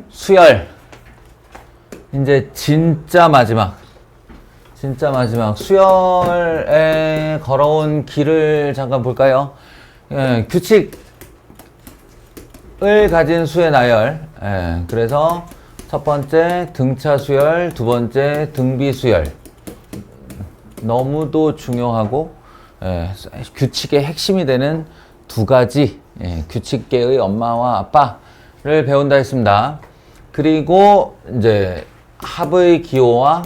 수열. 이제 진짜 마지막 수열에 걸어온 길을 잠깐 볼까요? 예, 규칙을 가진 수의 나열. 예, 그래서 첫 번째 등차 수열, 두 번째 등비 수열. 너무도 중요하고 규칙의 핵심이 되는 두 가지 규칙계의 엄마와 아빠를 배운다 했습니다. 그리고 이제 합의 기호와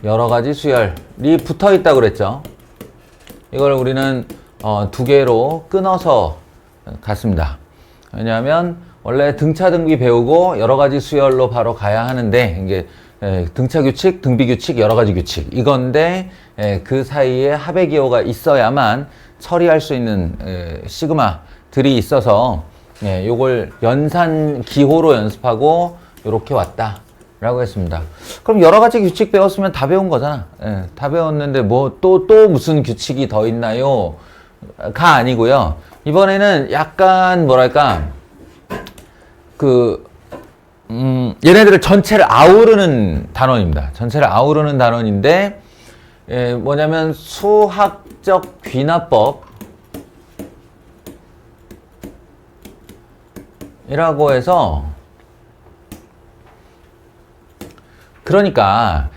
여러 가지 수열이 붙어 있다고 그랬죠. 이걸 우리는 두 개로 끊어서 갔습니다. 왜냐하면 원래 등차 등비 배우고 여러 가지 수열로 바로 가야 하는데 이게 등차 규칙, 등비 규칙, 여러 가지 규칙 이건데 그 사이에 합의 기호가 있어야만 처리할 수 있는 시그마들이 있어서 요걸 연산 기호로 연습하고 이렇게 왔다 라고 했습니다. 그럼 여러 가지 규칙 배웠으면 다 배운 거잖아. 다 배웠는데 뭐 또 무슨 규칙이 더 있나요? 가 아니고요. 이번에는 약간 뭐랄까 얘네들을 전체를 아우르는 단원입니다. 전체를 아우르는 단원인데 뭐냐면 수학적 귀납법 이라고 해서 그러니까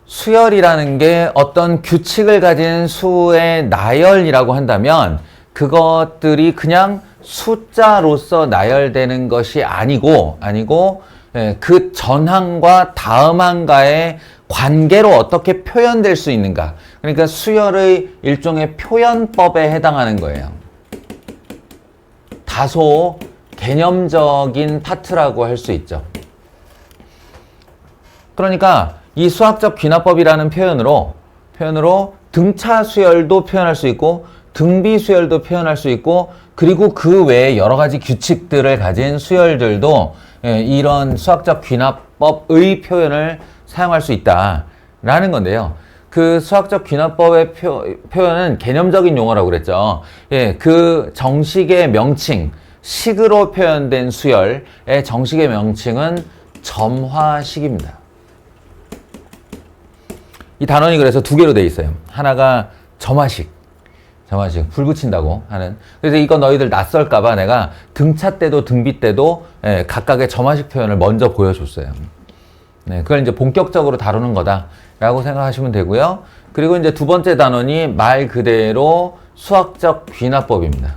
수열이라는 게 어떤 규칙을 가진 수의 나열이라고 한다면 그것들이 그냥 숫자로서 나열되는 것이 아니고 그 전항과 다음항과의 관계로 어떻게 표현될 수 있는가. 그러니까 수열의 일종의 표현법에 해당하는 거예요. 다소 개념적인 파트라고 할 수 있죠. 그러니까 이 수학적 귀납법이라는 표현으로 등차 수열도 표현할 수 있고 등비 수열도 표현할 수 있고 그리고 그 외에 여러 가지 규칙들을 가진 수열들도 이런 수학적 귀납법의 표현을 사용할 수 있다라는 건데요. 그 수학적 귀납법의 표현은 개념적인 용어라고 그랬죠. 그 정식의 명칭, 식으로 표현된 수열의 정식의 명칭은 점화식입니다. 이 단원이 그래서 두 개로 돼 있어요. 하나가 점화식, 불 붙인다고 하는. 그래서 이거 너희들 낯설까봐 내가 등차 때도 등비 때도 각각의 점화식 표현을 먼저 보여줬어요. 그걸 이제 본격적으로 다루는 거다라고 생각하시면 되고요. 그리고 이제 두 번째 단원이 말 그대로 수학적 귀납법입니다.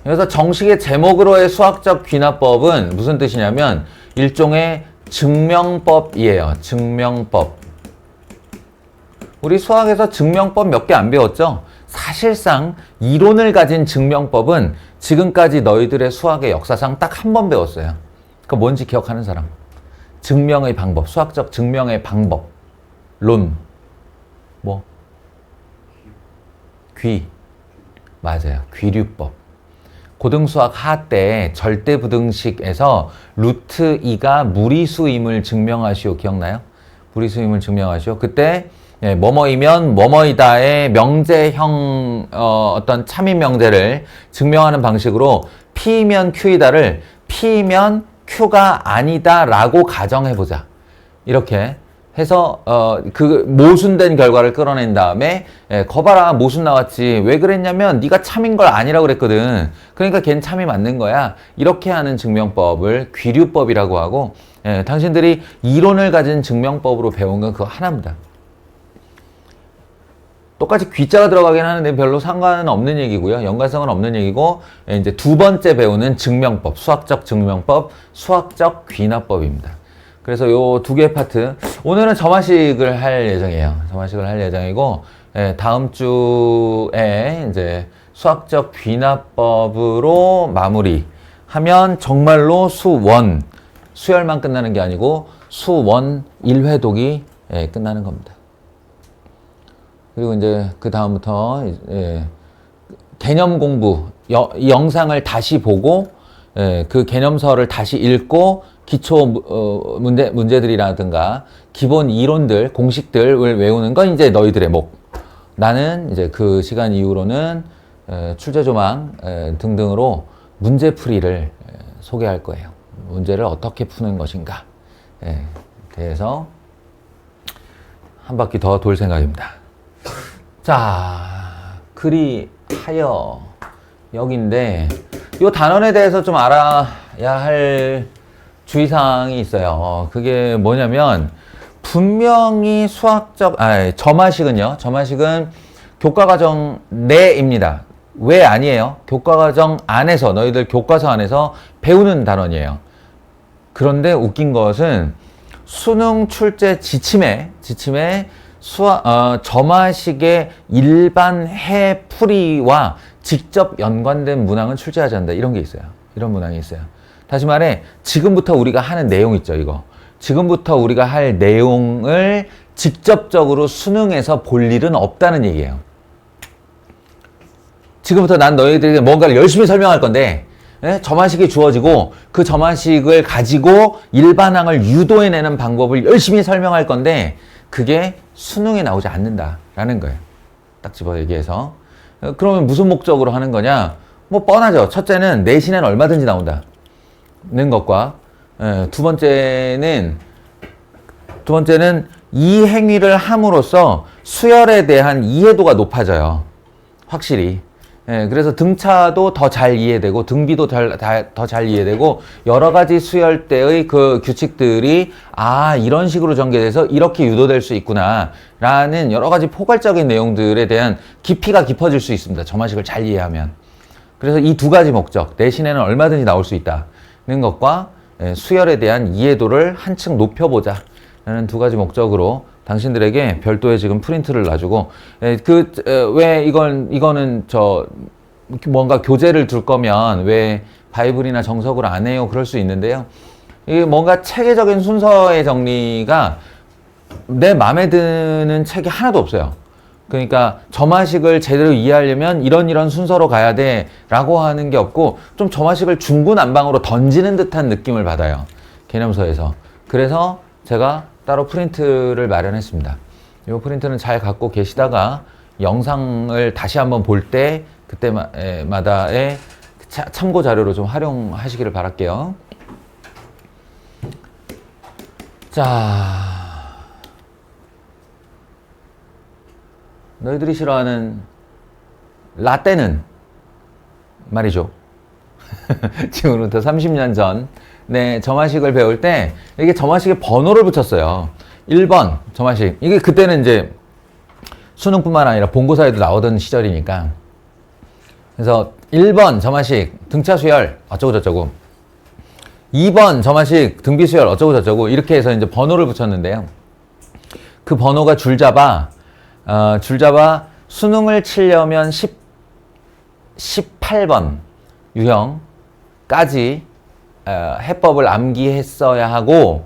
그래서 정식의 제목으로의 수학적 귀납법은 무슨 뜻이냐면 일종의 증명법이에요. 증명법. 우리 수학에서 증명법 몇 개 안 배웠죠? 사실상 이론을 가진 증명법은 지금까지 너희들의 수학의 역사상 딱 한 번 배웠어요. 그 뭔지 기억하는 사람? 증명의 방법, 수학적 증명의 방법. 론. 뭐? 귀. 맞아요. 귀류법. 고등수학 하 때 절대부등식에서 루트 2가 무리수임을 증명하시오. 기억나요? 무리수임을 증명하시오. 그때 뭐뭐이면 뭐뭐이다의 명제형 어떤 참인 명제를 증명하는 방식으로 P면 Q이다를 P면 Q가 아니다라고 가정해보자. 이렇게 해서 그 모순된 결과를 끌어낸 다음에 거봐라 모순 나왔지. 왜 그랬냐면 네가 참인 걸 아니라고 그랬거든. 그러니까 걘 참이 맞는 거야. 이렇게 하는 증명법을 귀류법이라고 하고 당신들이 이론을 가진 증명법으로 배운 건 그거 하나입니다. 똑같이 귀자가 들어가긴 하는데 별로 상관은 없는 얘기고요. 연관성은 없는 얘기고 이제 두 번째 배우는 증명법, 수학적 증명법, 수학적 귀납법입니다. 그래서 요 두 개 파트 오늘은 점화식을 할 예정이에요. 점화식을 할 예정이고 다음 주에 이제 수학적 귀납법으로 마무리하면 정말로 수원 수열만 끝나는 게 아니고 수원 1회독이 끝나는 겁니다. 그리고 이제 그 다음부터 개념 공부, 이 영상을 다시 보고 그 개념서를 다시 읽고 기초 문제들이라든가 기본 이론들, 공식들을 외우는 건 이제 너희들의 목. 나는 이제 그 시간 이후로는 출제조망 등등으로 문제풀이를 소개할 거예요. 문제를 어떻게 푸는 것인가 대해서 한 바퀴 더 돌 생각입니다. 자, 그리하여 여기인데 이 단원에 대해서 좀 알아야 할 주의사항이 있어요. 그게 뭐냐면 분명히 점화식은 교과과정 내입니다. 왜 아니에요? 교과과정 안에서 너희들 교과서 안에서 배우는 단원이에요. 그런데 웃긴 것은 수능 출제 지침에 점화식의 일반 해풀이와 직접 연관된 문항은 출제하지 않는다. 이런 게 있어요. 이런 문항이 있어요. 다시 말해 지금부터 우리가 하는 내용 있죠. 이거. 지금부터 우리가 할 내용을 직접적으로 수능에서 볼 일은 없다는 얘기예요. 지금부터 난 너희들에게 뭔가를 열심히 설명할 건데 점화식이 주어지고 그 점화식을 가지고 일반항을 유도해내는 방법을 열심히 설명할 건데 그게 수능에 나오지 않는다라는 거예요. 딱 집어 얘기해서. 그러면 무슨 목적으로 하는 거냐? 뭐 뻔하죠. 첫째는 내신에는 얼마든지 나온다는 것과 두 번째는 이 행위를 함으로써 수열에 대한 이해도가 높아져요. 확실히. 그래서 등차도 더 잘 이해되고 등비도 더 잘 이해되고 여러 가지 수열 때의 그 규칙들이 이런 식으로 전개돼서 이렇게 유도될 수 있구나 라는 여러 가지 포괄적인 내용들에 대한 깊이가 깊어질 수 있습니다. 점화식을 잘 이해하면. 그래서 이 두 가지 목적, 내신에는 얼마든지 나올 수 있다는 것과 수열에 대한 이해도를 한층 높여보자 라는 두 가지 목적으로 당신들에게 별도의 지금 프린트를 놔주고, 왜 이거는 뭔가 교재를 둘 거면 왜 바이블이나 정석을 안 해요? 그럴 수 있는데요. 이게 뭔가 체계적인 순서의 정리가 내 마음에 드는 책이 하나도 없어요. 그러니까 점화식을 제대로 이해하려면 이런 순서로 가야 돼 라고 하는 게 없고 좀 점화식을 중구난방으로 던지는 듯한 느낌을 받아요. 개념서에서. 그래서 제가 따로 프린트를 마련했습니다. 이 프린트는 잘 갖고 계시다가 영상을 다시 한번 볼 때 그때마다의 참고 자료로 좀 활용하시기를 바랄게요. 자, 너희들이 싫어하는 라떼는 말이죠. 지금부터 30년 전 점화식을 배울 때 이게 점화식에 번호를 붙였어요. 1번 점화식. 이게 그때는 이제 수능뿐만 아니라 본고사에도 나오던 시절이니까. 그래서 1번 점화식 등차 수열 어쩌고 저쩌고. 2번 점화식 등비 수열 어쩌고 저쩌고 이렇게 해서 이제 번호를 붙였는데요. 그 번호가 줄잡아 수능을 치려면 18번 유형까지 해법을 암기했어야 하고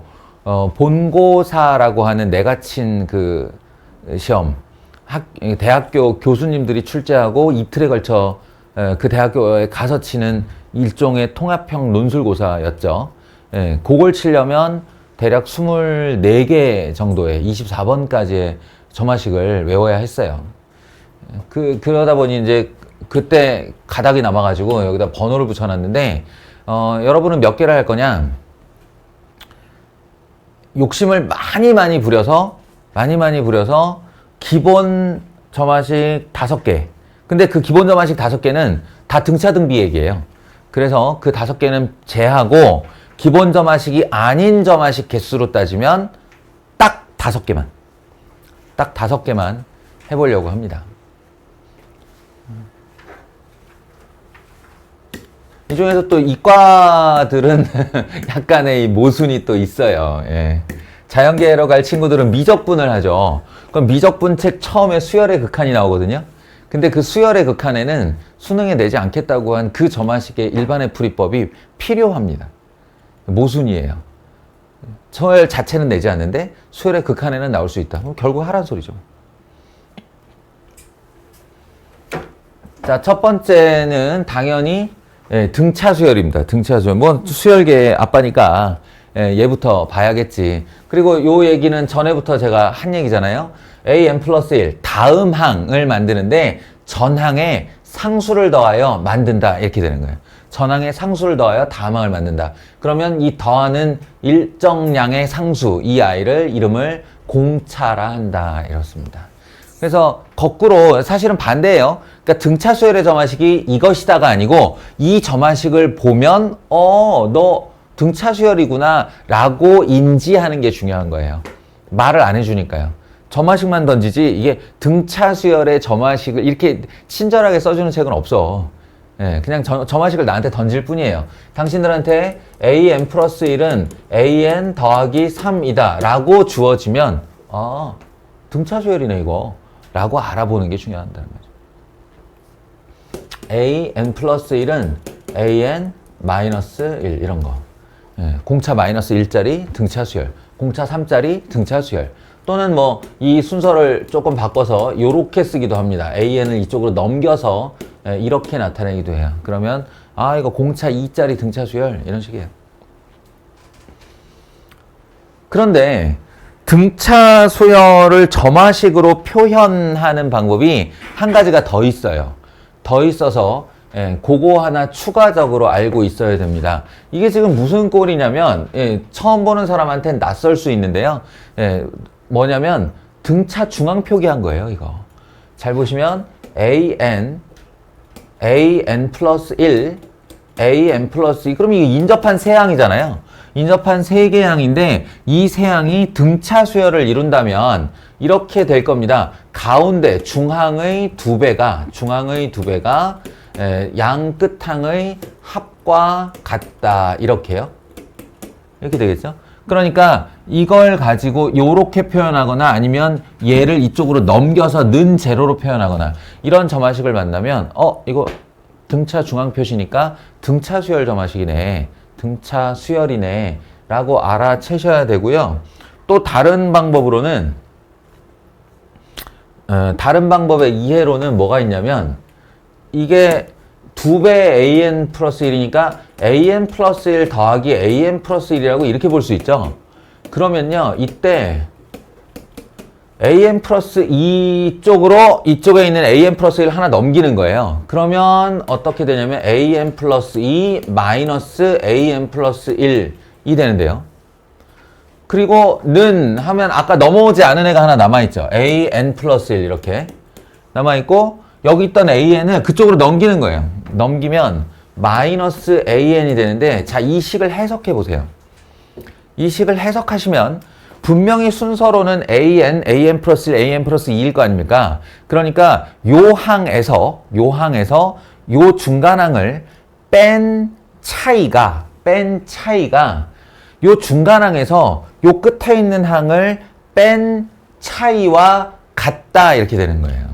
본고사라고 하는 내가 친 그 시험 대학교 교수님들이 출제하고 이틀에 걸쳐 그 대학교에 가서 치는 일종의 통합형 논술고사였죠. 그걸 치려면 대략 24개 정도의 24번까지의 점화식을 외워야 했어요. 그러다 보니 이제 그때 가닥이 남아가지고 여기다 번호를 붙여놨는데 여러분은 몇 개를 할 거냐? 욕심을 많이 부려서 기본 점화식 5개. 근데 그 기본 점화식 5개는 다 등차 등비 얘기예요. 그래서 그 5개는 제하고 기본 점화식이 아닌 점화식 개수로 따지면 딱 5개만. 딱 5개만 해보려고 합니다. 이 중에서 또 이과들은 약간의 모순이 또 있어요. 자연계로 갈 친구들은 미적분을 하죠. 그럼 미적분 책 처음에 수열의 극한이 나오거든요. 근데 그 수열의 극한에는 수능에 내지 않겠다고 한 그 점화식의 일반의 풀이법이 필요합니다. 모순이에요. 수열 자체는 내지 않는데 수열의 극한에는 나올 수 있다. 결국 하란 소리죠. 자, 첫 번째는 당연히 등차 수열입니다. 등차 수열. 뭐 수열계의 아빠니까 얘부터 봐야겠지. 그리고 요 얘기는 전에부터 제가 한 얘기잖아요. AM 플러스 1 다음 항을 만드는데 전항에 상수를 더하여 만든다 이렇게 되는 거예요. 전항의 상수를 더하여 다항을 만든다. 그러면 이 더하는 일정량의 상수, 이 아이를 이름을 공차라 한다. 이렇습니다. 그래서 거꾸로 사실은 반대예요. 그러니까 등차 수열의 점화식이 이것이다가 아니고 이 점화식을 보면 너 등차 수열이구나 라고 인지하는 게 중요한 거예요. 말을 안 해주니까요. 점화식만 던지지 이게 등차 수열의 점화식을 이렇게 친절하게 써주는 책은 없어. 예, 그냥 점화식을 나한테 던질 뿐이에요. 당신들한테 an 플러스 1은 an 더하기 3이다 라고 주어지면 등차 수열이네 이거 라고 알아보는 게 중요하다는 거죠. an 플러스 1은 an 마이너스 1 이런 거. 예, 공차 마이너스 1짜리 등차 수열, 공차 3짜리 등차 수열. 또는 뭐 이 순서를 조금 바꿔서 요렇게 쓰기도 합니다. an을 이쪽으로 넘겨서 이렇게 나타내기도 해요. 그러면 이거 공차 2짜리 등차 수열 이런 식이에요. 그런데 등차 수열을 점화식으로 표현하는 방법이 한 가지가 더 있어요. 더 있어서 그거 하나 추가적으로 알고 있어야 됩니다. 이게 지금 무슨 꼴이냐면 처음 보는 사람한테는 낯설 수 있는데요. 뭐냐면 등차 중앙 표기한 거예요. 이거 잘 보시면 an 플러스 1 an 플러스 2 그럼 이게 인접한 세 항이잖아요. 인접한 세 개의 항인데 이 세 항이 등차 수열을 이룬다면 이렇게 될 겁니다. 가운데 중항의 두 배가 양 끝항의 합과 같다. 이렇게요. 이렇게 되겠죠? 그러니까 이걸 가지고 요렇게 표현하거나 아니면 얘를 이쪽으로 넘겨서 는 제로로 표현하거나 이런 점화식을 만나면 이거 등차 중앙 표시니까 등차 수열 점화식이네. 등차 수열이네 라고 알아채셔야 되고요. 또 다른 방법으로는 다른 방법의 이해로는 뭐가 있냐면 이게 2배 an 플러스 1이니까 an 플러스 1 더하기 an 플러스 1이라고 이렇게 볼 수 있죠. 그러면요 이때 an 플러스 2 쪽으로 이쪽에 있는 an 플러스 1 하나 넘기는 거예요. 그러면 어떻게 되냐면 an 플러스 2 마이너스 an 플러스 1이 되는데요. 그리고 는 하면 아까 넘어오지 않은 애가 하나 남아있죠. an 플러스 1 이렇게 남아있고 여기 있던 an을 그쪽으로 넘기는 거예요. 넘기면 마이너스 an이 되는데 자, 이 식을 해석해 보세요. 이 식을 해석하시면 분명히 순서로는 an 플러스 1, an 플러스 2일 거 아닙니까? 그러니까 요 항에서 요 중간항을 뺀 차이가 요 중간항에서 요 끝에 있는 항을 뺀 차이와 같다 이렇게 되는 거예요.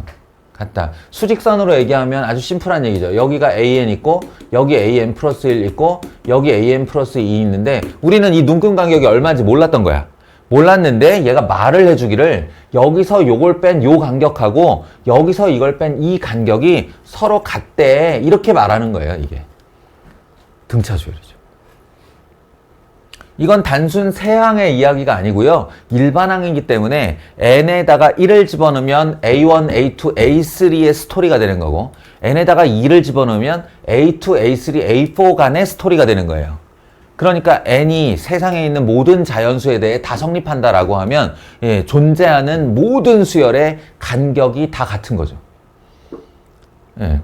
같다. 수직선으로 얘기하면 아주 심플한 얘기죠. 여기가 an 있고 여기 an 플러스 1 있고 여기 an 플러스 2 있는데 우리는 이 눈금 간격이 얼마인지 몰랐던 거야. 몰랐는데 얘가 말을 해주기를 여기서 요걸 뺀 요 간격하고 여기서 이걸 뺀 이 간격이 서로 같대 이렇게 말하는 거예요. 이게 등차 수열이죠. 이건 단순 세항의 이야기가 아니고요. 일반항이기 때문에 n에다가 1을 집어넣으면 a1, a2, a3의 스토리가 되는 거고 n에다가 2를 집어넣으면 a2, a3, a4 간의 스토리가 되는 거예요. 그러니까 n이 세상에 있는 모든 자연수에 대해 다 성립한다라고 하면 존재하는 모든 수열의 간격이 다 같은 거죠.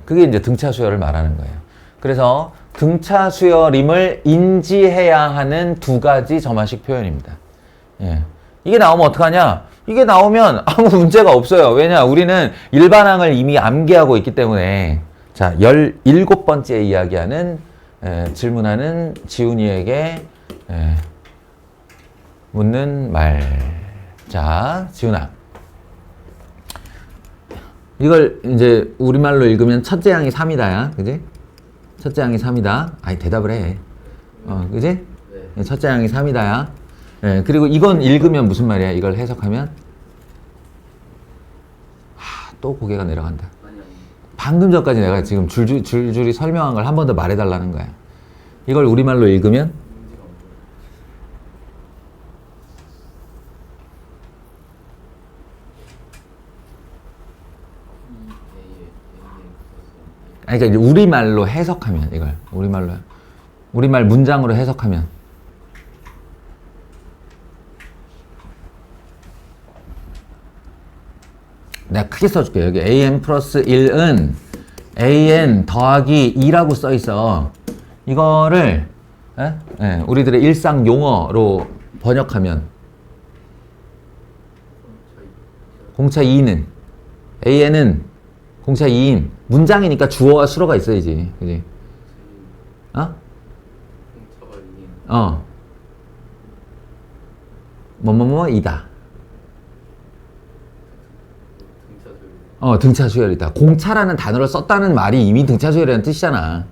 그게 이제 등차 수열을 말하는 거예요. 그래서 등차 수열임을 인지해야 하는 두 가지 점화식 표현입니다. 이게 나오면 어떡하냐? 이게 나오면 아무 문제가 없어요. 왜냐? 우리는 일반항을 이미 암기하고 있기 때문에. 자, 17번째 이야기하는 질문하는 지훈이에게 묻는 말. 자, 지훈아. 이걸 이제 우리말로 읽으면 첫째 항이 3이다야. 그지? 첫째 항이 3이다. 아니, 대답을 해. 그지? 네. 첫째 항이 3이다야. 그리고 이건 읽으면 무슨 말이야? 이걸 해석하면? 또 고개가 내려간다. 방금 전까지 내가 지금 줄줄이 설명한 걸 한 번 더 말해달라는 거야. 이걸 우리말로 읽으면? 그러니까 이제 우리말로 해석하면 이걸 우리말 문장으로 해석하면 내가 크게 써줄게. 여기 an 플러스 1은 an 더하기 2라고 써 있어. 이거를 우리들의 일상 용어로 번역하면 공차 2는 an은 공차 2인 문장이니까 주어와 수어가 있어야지. 그지? 뭐뭐뭐이다. 등차 수열이다. 공차라는 단어를 썼다는 말이 이미 등차 수열이라는 뜻이잖아.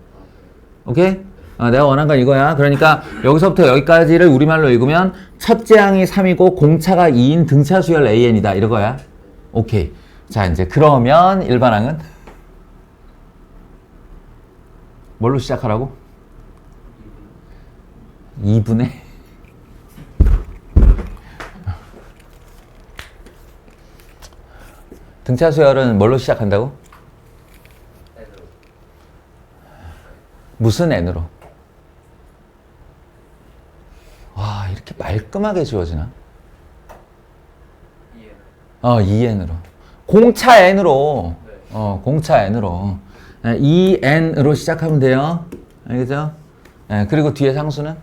오케이? 내가 원한 건 이거야. 그러니까 여기서부터 여기까지를 우리말로 읽으면 첫째 항이 3이고 공차가 2인 등차 수열 AN이다. 이거야. 오케이. 자, 이제 그러면 일반항은 뭘로 시작하라고? 2분의 등차 수열은 뭘로 시작한다고? N으로. 무슨 N으로? 와, 이렇게 말끔하게 지워지나? 2N으로. 공차 N으로. 네. 공차 N으로. 2N으로 시작하면 돼요. 알겠죠? 그리고 뒤에 상수는?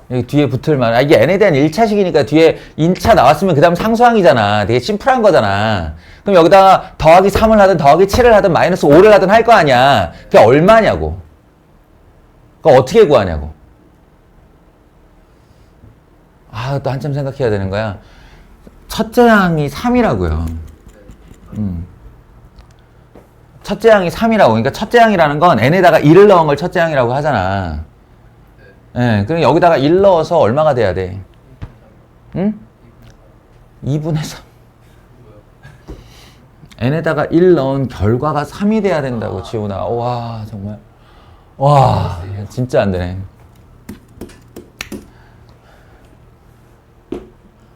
여기 뒤에 붙을 말. 이게 n에 대한 1차식이니까 뒤에 인차 나왔으면 그 다음 상수항이잖아. 되게 심플한 거잖아. 그럼 여기다가 더하기 3을 하든 더하기 7을 하든 마이너스 5를 하든 할 거 아니야. 그게 얼마냐고. 그거 어떻게 구하냐고. 또 한참 생각해야 되는 거야. 첫째 항이 3이라고요. 첫째 항이 3이라고. 그러니까 첫째 항이라는 건 n에다가 1을 넣은 걸 첫째 항이라고 하잖아. 그럼 여기다가 1 넣어서 얼마가 돼야 돼? 응? 2분의 3. n에다가 1 넣은 결과가 3이 돼야 된다고, 지훈아. 와, 정말. 와, 진짜 안 되네.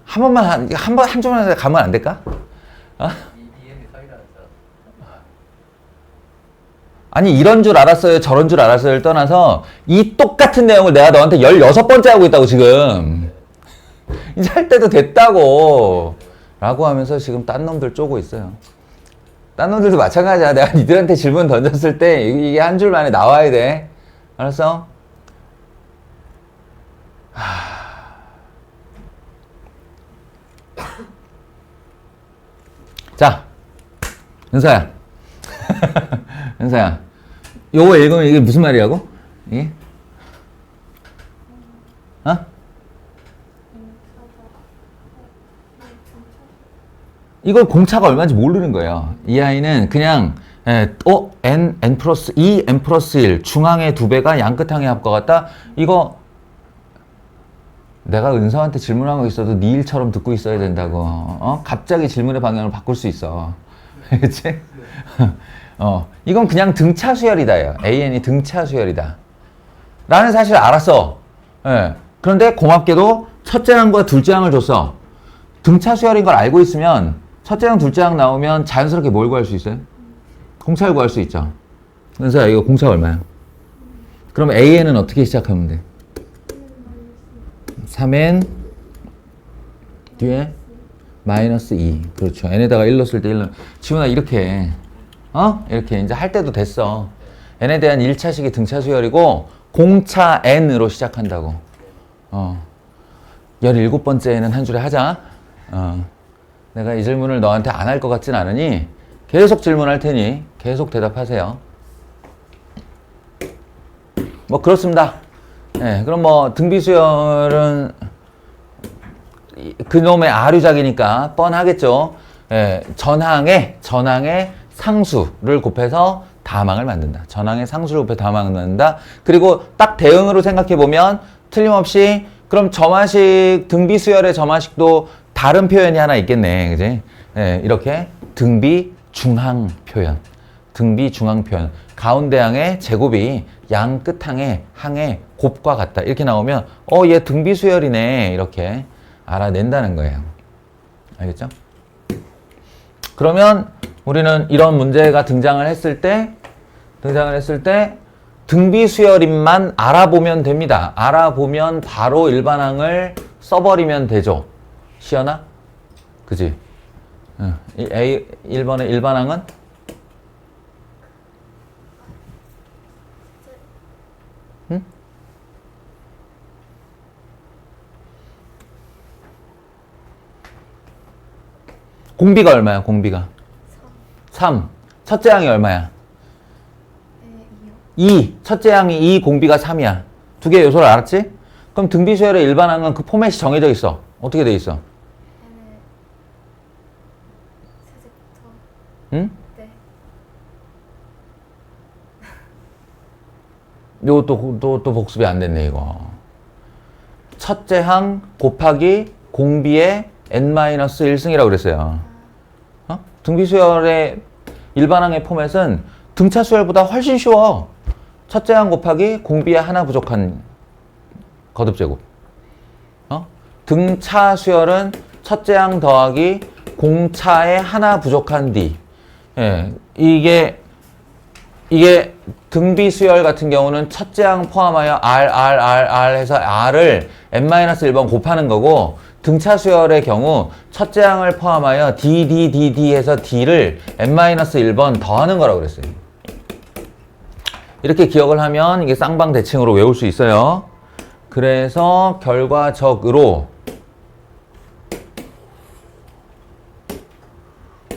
한 번만, 한 주만 가면 안 될까? 아니, 이런 줄 알았어요, 저런 줄 알았어요를 떠나서 이 똑같은 내용을 내가 너한테 16번째 하고 있다고, 지금. 이제 할 때도 됐다고. 라고 하면서 지금 딴 놈들 쪼고 있어요. 딴 놈들도 마찬가지야. 내가 니들한테 질문 던졌을 때 이게 한 줄 만에 나와야 돼. 알았어? 자, 은서야. 은서야. 요거 읽으면 이게 무슨 말이라고? 이게? 이걸 공차가 얼마인지 모르는 거예요. 이 아이는 그냥 n 플러스 2, n 플러스 1 중항의 2배가 양끝항의 합과 같다. 이거 내가 은서한테 질문한 거 있어도 네 일처럼 듣고 있어야 된다고. 갑자기 질문의 방향을 바꿀 수 있어. 그치? 이건 그냥 등차 수열이다요. AN이 등차 수열이다. 라는 사실을 알았어. 그런데 고맙게도 첫째 항과 둘째 항을 줬어. 등차 수열인 걸 알고 있으면 첫째 항, 둘째 항 나오면 자연스럽게 뭘 구할 수 있어요? 공차를 구할 수 있죠. 은서야, 이거 공차가 얼마야? 그럼 AN은 어떻게 시작하면 돼? 3n 뒤에 마이너스 2. 그렇죠. n에다가 1 넣었을 때 1 넣어. 지훈아, 이렇게 이렇게 이제 할 때도 됐어. n에 대한 1차식이 등차 수열이고 공차 n으로 시작한다고. 17번째는 한 줄에 하자. 내가 이 질문을 너한테 안 할 것 같진 않으니 계속 질문할 테니 계속 대답하세요. 뭐 그렇습니다. 그럼 뭐 등비수열은 그놈의 아류작이니까 뻔하겠죠. 전항의 상수를 곱해서 다항을 만든다. 전항의 상수를 곱해 다항을 만든다. 그리고 딱 대응으로 생각해 보면 틀림없이 그럼 점화식 등비수열의 점화식도 다른 표현이 하나 있겠네. 그지? 이렇게 등비중항 표현. 등비중항 표현. 가운데 항의 제곱이 양 끝항의 항의 곱과 같다. 이렇게 나오면 얘 등비수열이네. 이렇게 알아낸다는 거예요. 알겠죠? 그러면 우리는 이런 문제가 등장을 했을 때 등비 수열인만 알아보면 됩니다. 알아보면 바로 일반항을 써버리면 되죠. 시연아? 그지? A 1번의 일반항은? 응? 공비가 얼마야? 공비가 3. 첫째 항이 얼마야? 2. 첫째 항이 2, 공비가 3이야. 두 개의 요소를 알았지? 그럼 등비수열의 일반항은 그 포맷이 정해져 있어. 어떻게 돼 있어? 응? 네. 요것도 또 복습이 안 됐네, 이거. 첫째 항 곱하기 공비의 n-1승이라고 그랬어요. 등비수열의 일반항의 포맷은 등차 수열보다 훨씬 쉬워. 첫째 항 곱하기 공비의 하나 부족한 거듭제곱. 등차 수열은 첫째 항 더하기 공차의 하나 부족한 d. 예, 이게 등비 수열 같은 경우는 첫째 항 포함하여 R 해서 R을 n-1번 곱하는 거고, 등차 수열의 경우 첫째 항을 포함하여 D 해서 D를 n-1번 더하는 거라고 그랬어요. 이렇게 기억을 하면 이게 쌍방대칭으로 외울 수 있어요. 그래서 결과적으로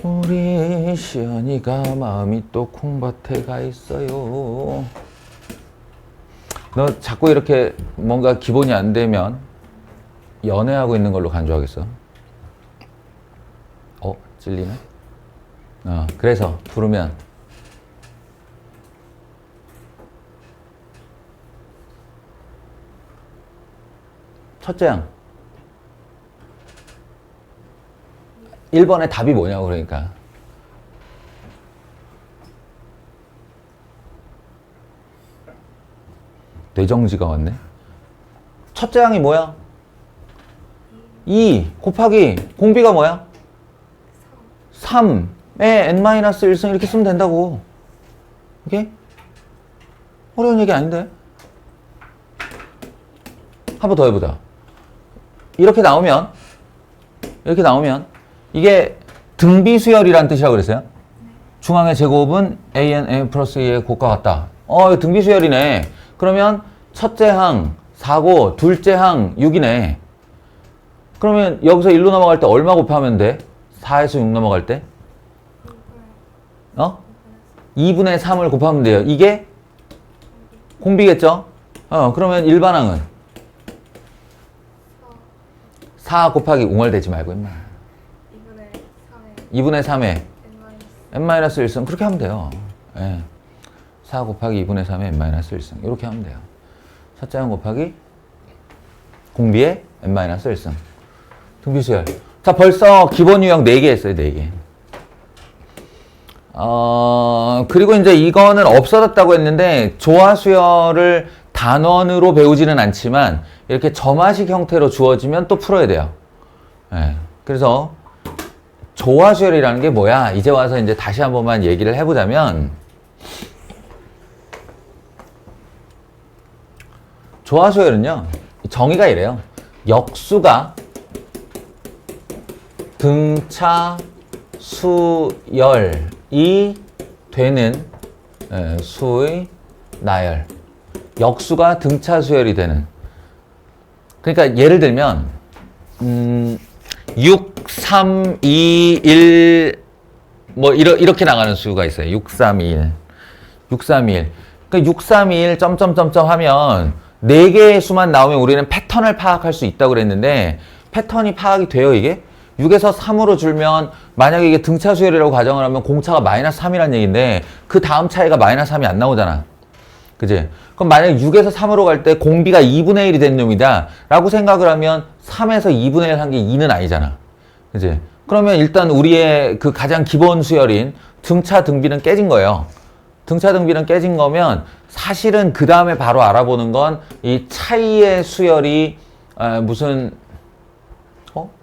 우리 시연이가 마음이 또 콩밭에 가 있어요. 너 자꾸 이렇게 뭔가 기본이 안 되면 연애하고 있는 걸로 간주하겠어. 찔리네? 그래서 부르면 첫째 항 1번의 답이 뭐냐고. 그러니까 뇌정지가 왔네. 첫째 항이 뭐야? 2 곱하기 공비가 뭐야? 3에 n-1승 이렇게 쓰면 된다고. 오케이? 어려운 얘기 아닌데? 한 번 더 해보자. 이렇게 나오면 이게 등비수열이라는 뜻이라고 그랬어요. 중앙의 제곱은 a 플러스 2의 곱과 같다. 이거 등비수열이네. 그러면 첫째 항 4고 둘째 항 6이네. 그러면 여기서 1로 넘어갈 때 얼마 곱하면 돼? 4에서 6 넘어갈 때? 2분의 3을 곱하면 돼요. 이게 공비겠죠? 그러면 일반항은 4 곱하기 웅얼대지 말고 임마. 2분의 3에 n-1승 그렇게 하면 돼요. 예. 4 곱하기 2분의 3에 n-1승 이렇게 하면 돼요. 첫째 항 곱하기 공비의 n-1승. 등비수열. 자, 벌써 기본 유형 4개 했어요. 4개. 그리고 이제 이거는 없어졌다고 했는데 조화수열을 단원으로 배우지는 않지만 이렇게 점화식 형태로 주어지면 또 풀어야 돼요. 네. 그래서 조화수열이라는 게 뭐야? 이제 와서 이제 다시 한 번만 얘기를 해보자면, 조화수열은요, 정의가 이래요. 역수가 등차 수열이 되는 수의 나열. 역수가 등차 수열이 되는. 그러니까 예를 들면 6, 3, 2, 1 뭐 이렇게 나가는 수가 있어요. 6, 3, 2, 1. 6, 3, 2, 1. 그러니까 6, 3, 2, 1 점점점점 하면 4개의 수만 나오면 우리는 패턴을 파악할 수 있다고 그랬는데 패턴이 파악이 돼요, 이게? 6에서 3으로 줄면 만약에 이게 등차 수열이라고 가정을 하면 공차가 마이너스 3이란 얘기인데 그 다음 차이가 마이너스 3이 안 나오잖아. 그지? 그럼 만약에 6에서 3으로 갈 때 공비가 2분의 1이 된 놈이다 라고 생각을 하면 3에서 2분의 1 한 게 2는 아니잖아. 그지? 그러면 일단 우리의 그 가장 기본 수열인 등차 등비는 깨진 거예요. 등차 등비는 깨진 거면 사실은 그 다음에 바로 알아보는 건 이 차이의 수열이 무슨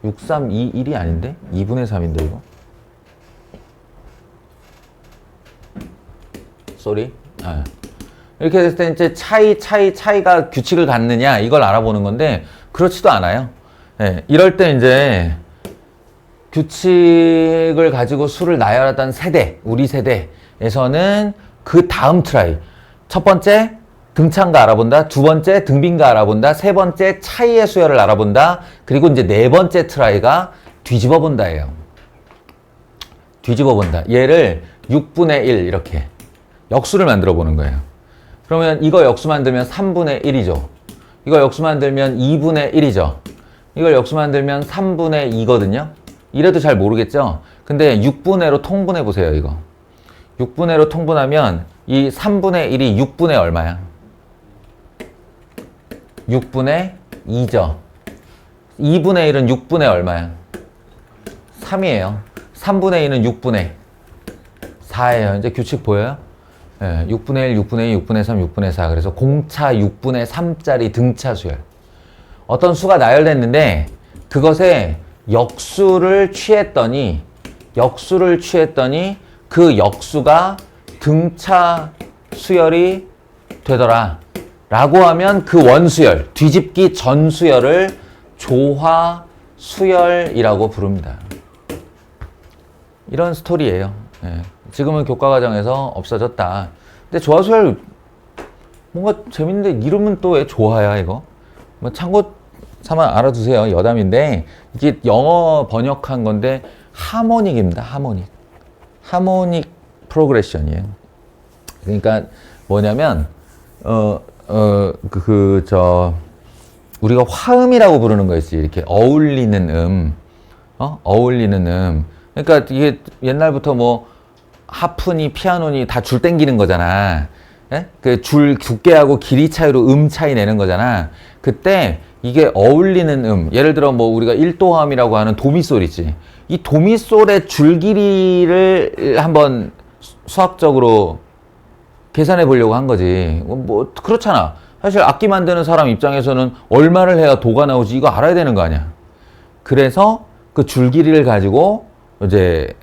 6, 3, 2, 1이 아닌데? 2분의 3인데 이거? 쏘리. 이렇게 됐을 때 이제 차이가 규칙을 갖느냐 이걸 알아보는 건데 그렇지도 않아요. 예, 이럴 때 이제 규칙을 가지고 수를 나열하던 세대, 우리 세대에서는 그 다음 트라이. 첫 번째, 등차인가 알아본다. 두 번째, 등비인가 알아본다. 세 번째, 차이의 수열을 알아본다. 그리고 이제 네 번째 트라이가 뒤집어 본다예요. 뒤집어 본다. 얘를 6분의 1 이렇게 역수를 만들어 보는 거예요. 그러면 이거 역수 만들면 3분의 1이죠. 이거 역수 만들면 2분의 1이죠. 이걸 역수 만들면 3분의 2거든요. 이래도 잘 모르겠죠? 근데 6분의로 통분해 보세요, 이거. 6분의로 통분하면 이 3분의 1이 6분의 얼마야? 6분의 2죠. 2분의 1은 6분의 얼마야? 3이에요. 3분의 2는 6분의 4예요. 이제 규칙 보여요? 예, 6분의 1, 6분의 2, 6분의 3, 6분의 4. 그래서 공차 6분의 3짜리 등차 수열. 어떤 수가 나열됐는데 그것에 역수를 취했더니 그 역수가 등차 수열이 되더라 라고 하면 그 원수열, 뒤집기 전 수열을 조화 수열이라고 부릅니다. 이런 스토리예요. 예. 지금은 교과과정에서 없어졌다. 근데 조화 수열 뭔가 재밌는데 이름은 또 왜 조화야 이거? 뭐 참고 삼아 알아두세요. 여담인데 이게 영어 번역한 건데 하모닉입니다. 하모닉 프로그레션이에요. 그러니까 뭐냐면 우리가 화음이라고 부르는 거였지. 이렇게 어울리는 어울리는 그러니까 이게 옛날부터 뭐 하프니 피아노니 다 줄 땡기는 거잖아. 예? 그 줄 두께하고 길이 차이로 차이 내는 거잖아. 그때 이게 어울리는 예를 들어 뭐 우리가 1도함이라고 하는 도미솔 있지. 이 도미솔의 줄 길이를 한번 수학적으로 계산해 보려고 한 거지. 뭐 그렇잖아. 사실 악기 만드는 사람 입장에서는 얼마를 해야 도가 나오지 이거 알아야 되는 거 아니야. 그래서 그 줄 길이를 가지고 이제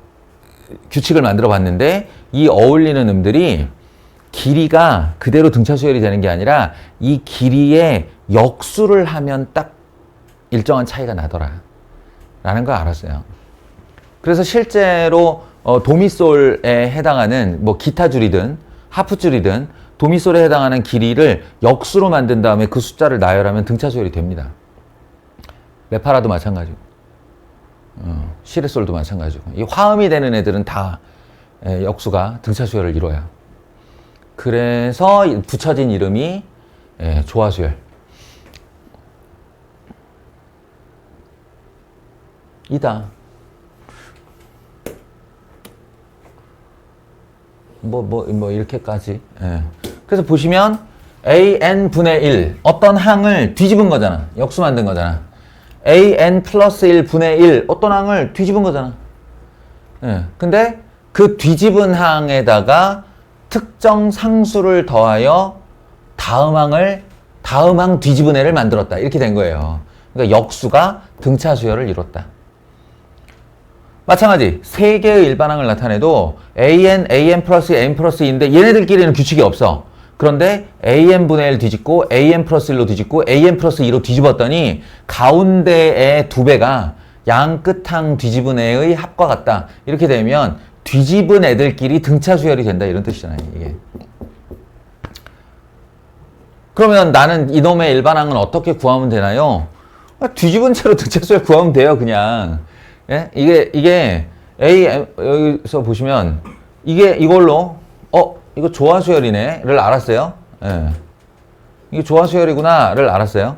규칙을 만들어 봤는데 이 어울리는 음들이 길이가 그대로 등차 수열이 되는 게 아니라 이 길이에 역수를 하면 딱 일정한 차이가 나더라 라는 걸 알았어요. 그래서 실제로 도미솔에 해당하는 뭐 기타 줄이든 하프 줄이든 도미솔에 해당하는 길이를 역수로 만든 다음에 그 숫자를 나열하면 등차 수열이 됩니다. 레파라도 마찬가지고 시레솔도 마찬가지고 이 화음이 되는 애들은 다 역수가 등차 수열을 이뤄요. 그래서 붙여진 이름이 조화수열. 이다. 뭐 이렇게까지. 그래서 보시면 an 분의 1 어떤 항을 뒤집은 거잖아. 역수 만든 거잖아. an 플러스 1 분의 1 어떤 항을 뒤집은 거잖아. 근데 그 뒤집은 항에다가 특정 상수를 더하여 다음 항 뒤집은 애를 만들었다. 이렇게 된 거예요. 그러니까 역수가 등차 수열을 이뤘다. 마찬가지 세 개의 일반항을 나타내도 an 플러스 n 플러스 2인데 얘네들끼리는 규칙이 없어. 그런데 an분의 1 뒤집고 an 플러스 1로 뒤집고 an 플러스 2로 뒤집었더니 가운데의 두 배가 양 끝항 뒤집은 애의 합과 같다. 이렇게 되면 뒤집은 애들끼리 등차 수열이 된다 이런 뜻이잖아요. 이게. 그러면 나는 이놈의 일반항은 어떻게 구하면 되나요? 뒤집은 채로 등차 수열 구하면 돼요. 그냥. 예? 이게 여기서 보시면 이걸로 이거 조화 수열이네를 알았어요. 예. 이게 조화 수열이구나를 알았어요.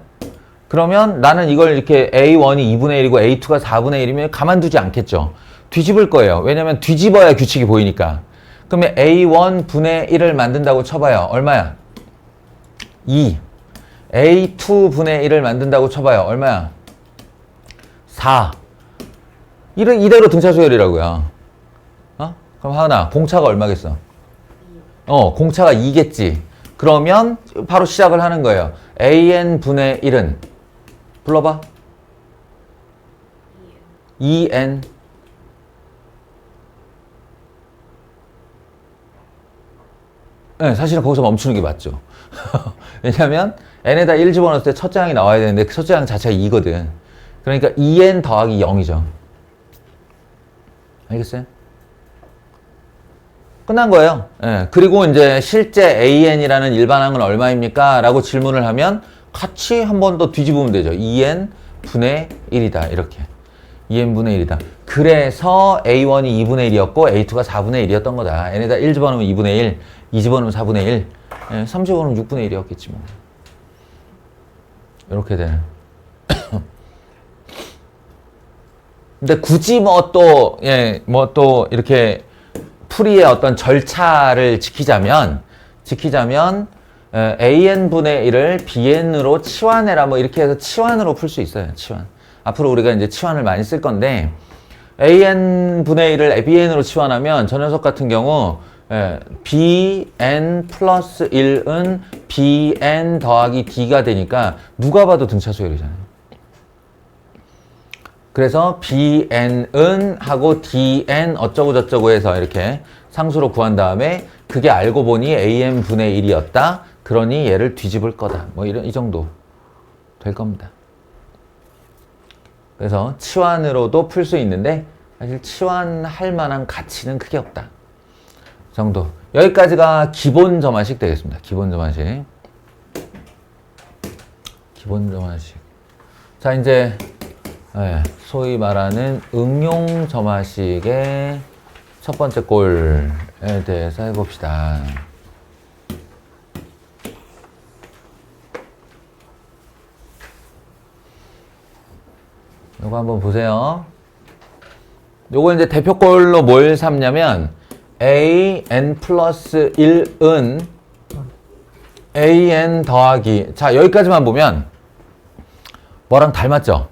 그러면 나는 이걸 이렇게 A1이 2분의 1이고 A2가 4분의 1이면 가만두지 않겠죠. 뒤집을 거예요. 왜냐면 뒤집어야 규칙이 보이니까. 그러면 A1 분의 1을 만든다고 쳐봐요. 얼마야? 2. A2 분의 1을 만든다고 쳐봐요. 얼마야? 4. 이대로 등차 수열이라고요. 그럼 하은아, 공차가 얼마겠어? 공차가 2겠지. 그러면 바로 시작을 하는 거예요. an 분의 1은 불러봐. 2n 네, 사실은 거기서 멈추는 게 맞죠. 왜냐하면 n에다 1 집어넣었을 때 첫째 항이 나와야 되는데 그 첫째 항 자체가 2거든. 그러니까 2n 더하기 0이죠. 알겠어요? 끝난 거예요. 예, 그리고 이제 실제 an이라는 일반항은 얼마입니까? 라고 질문을 하면 같이 한 번 더 뒤집으면 되죠. 2n 분의 1이다. 이렇게. 2n 분의 1이다. 그래서 a1이 2분의 1이었고 a2가 4분의 1이었던 거다. n에다 1 집어넣으면 2분의 1, 2 집어넣으면 4분의 1, 3 집어넣으면 6분의 1이었겠지 뭐. 이렇게 되는. 근데 굳이 뭐 또, 예, 뭐 또 이렇게 풀이의 어떤 절차를 지키자면 an분의 1을 bn으로 치환해라 뭐 이렇게 해서 치환으로 풀 수 있어요. 치환. 앞으로 우리가 이제 치환을 많이 쓸 건데 an분의 1을 bn으로 치환하면 저 녀석 같은 경우 bn 플러스 1은 bn 더하기 d가 되니까 누가 봐도 등차 수열이잖아요. 그래서 bn은 하고 dn 어쩌고 저쩌고 해서 이렇게 상수로 구한 다음에 그게 알고 보니 an분의 1이었다. 그러니 얘를 뒤집을 거다. 뭐 이 정도 될 겁니다. 그래서 치환으로도 풀 수 있는데 사실 치환할 만한 가치는 크게 없다. 정도. 여기까지가 기본 점화식 되겠습니다. 기본 점화식. 기본 점화식. 자, 이제 소위 말하는 응용 점화식의 첫 번째 꼴에 대해서 해봅시다. 요거 한번 보세요. 요거 이제 대표꼴로 뭘 삼냐면 an 플러스 1은 an 더하기, 자 여기까지만 보면 뭐랑 닮았죠?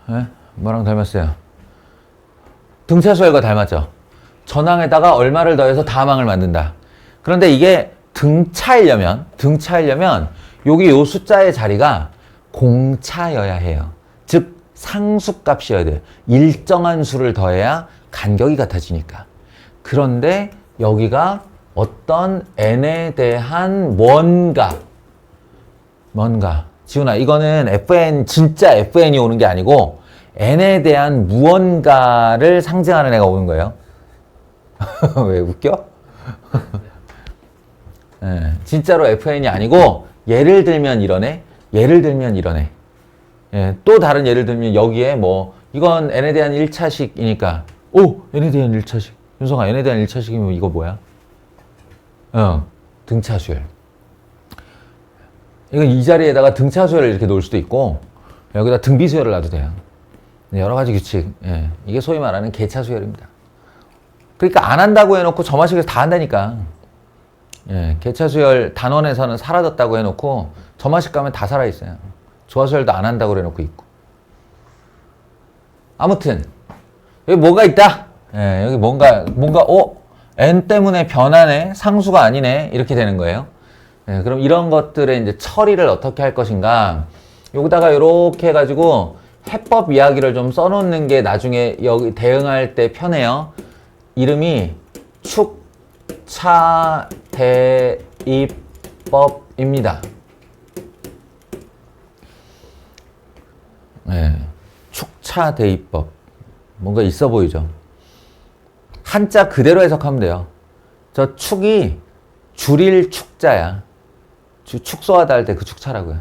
네? 뭐랑 닮았어요? 등차 수열과 닮았죠? 전항에다가 얼마를 더해서 다항을 만든다. 그런데 이게 등차이려면 여기 요 숫자의 자리가 공차여야 해요. 즉 상수값이어야 돼요. 일정한 수를 더해야 간격이 같아지니까. 그런데 여기가 어떤 n에 대한 뭔가 지훈아, 이거는 fn, 진짜 fn이 오는 게 아니고 n에 대한 무언가를 상징하는 애가 오는 거예요. 왜 웃겨? 네, 진짜로 fn이 아니고 예를 들면 이런 애, 예, 또 다른 예를 들면 여기에 뭐 이건 n에 대한 1차식이니까 n에 대한 1차식. 윤성아, n에 대한 1차식이면 이거 뭐야? 등차수열. 이건 이 자리에다가 등차수열을 이렇게 놓을 수도 있고 여기다 등비수열을 놔도 돼요. 여러 가지 규칙. 예, 이게 소위 말하는 개차수열입니다. 그러니까 안 한다고 해놓고 점화식에서 다 한다니까. 예, 개차수열 단원에서는 사라졌다고 해놓고 점화식 가면 다 살아있어요. 조화수열도 안 한다고 해놓고 있고. 아무튼 여기 뭐가 있다. 예, 여기 뭔가 n 때문에 변하네, 상수가 아니네, 이렇게 되는 거예요. 예, 그럼 이런 것들의 이제 처리를 어떻게 할 것인가. 여기다가 이렇게 해가지고 해법 이야기를 좀 써놓는 게 나중에 여기 대응할 때 편해요. 이름이 축차대입법입니다. 네, 축차대입법. 뭔가 있어 보이죠? 한자 그대로 해석하면 돼요. 저 축이 줄일 축자야. 축소하다 할 때 그 축차라고요.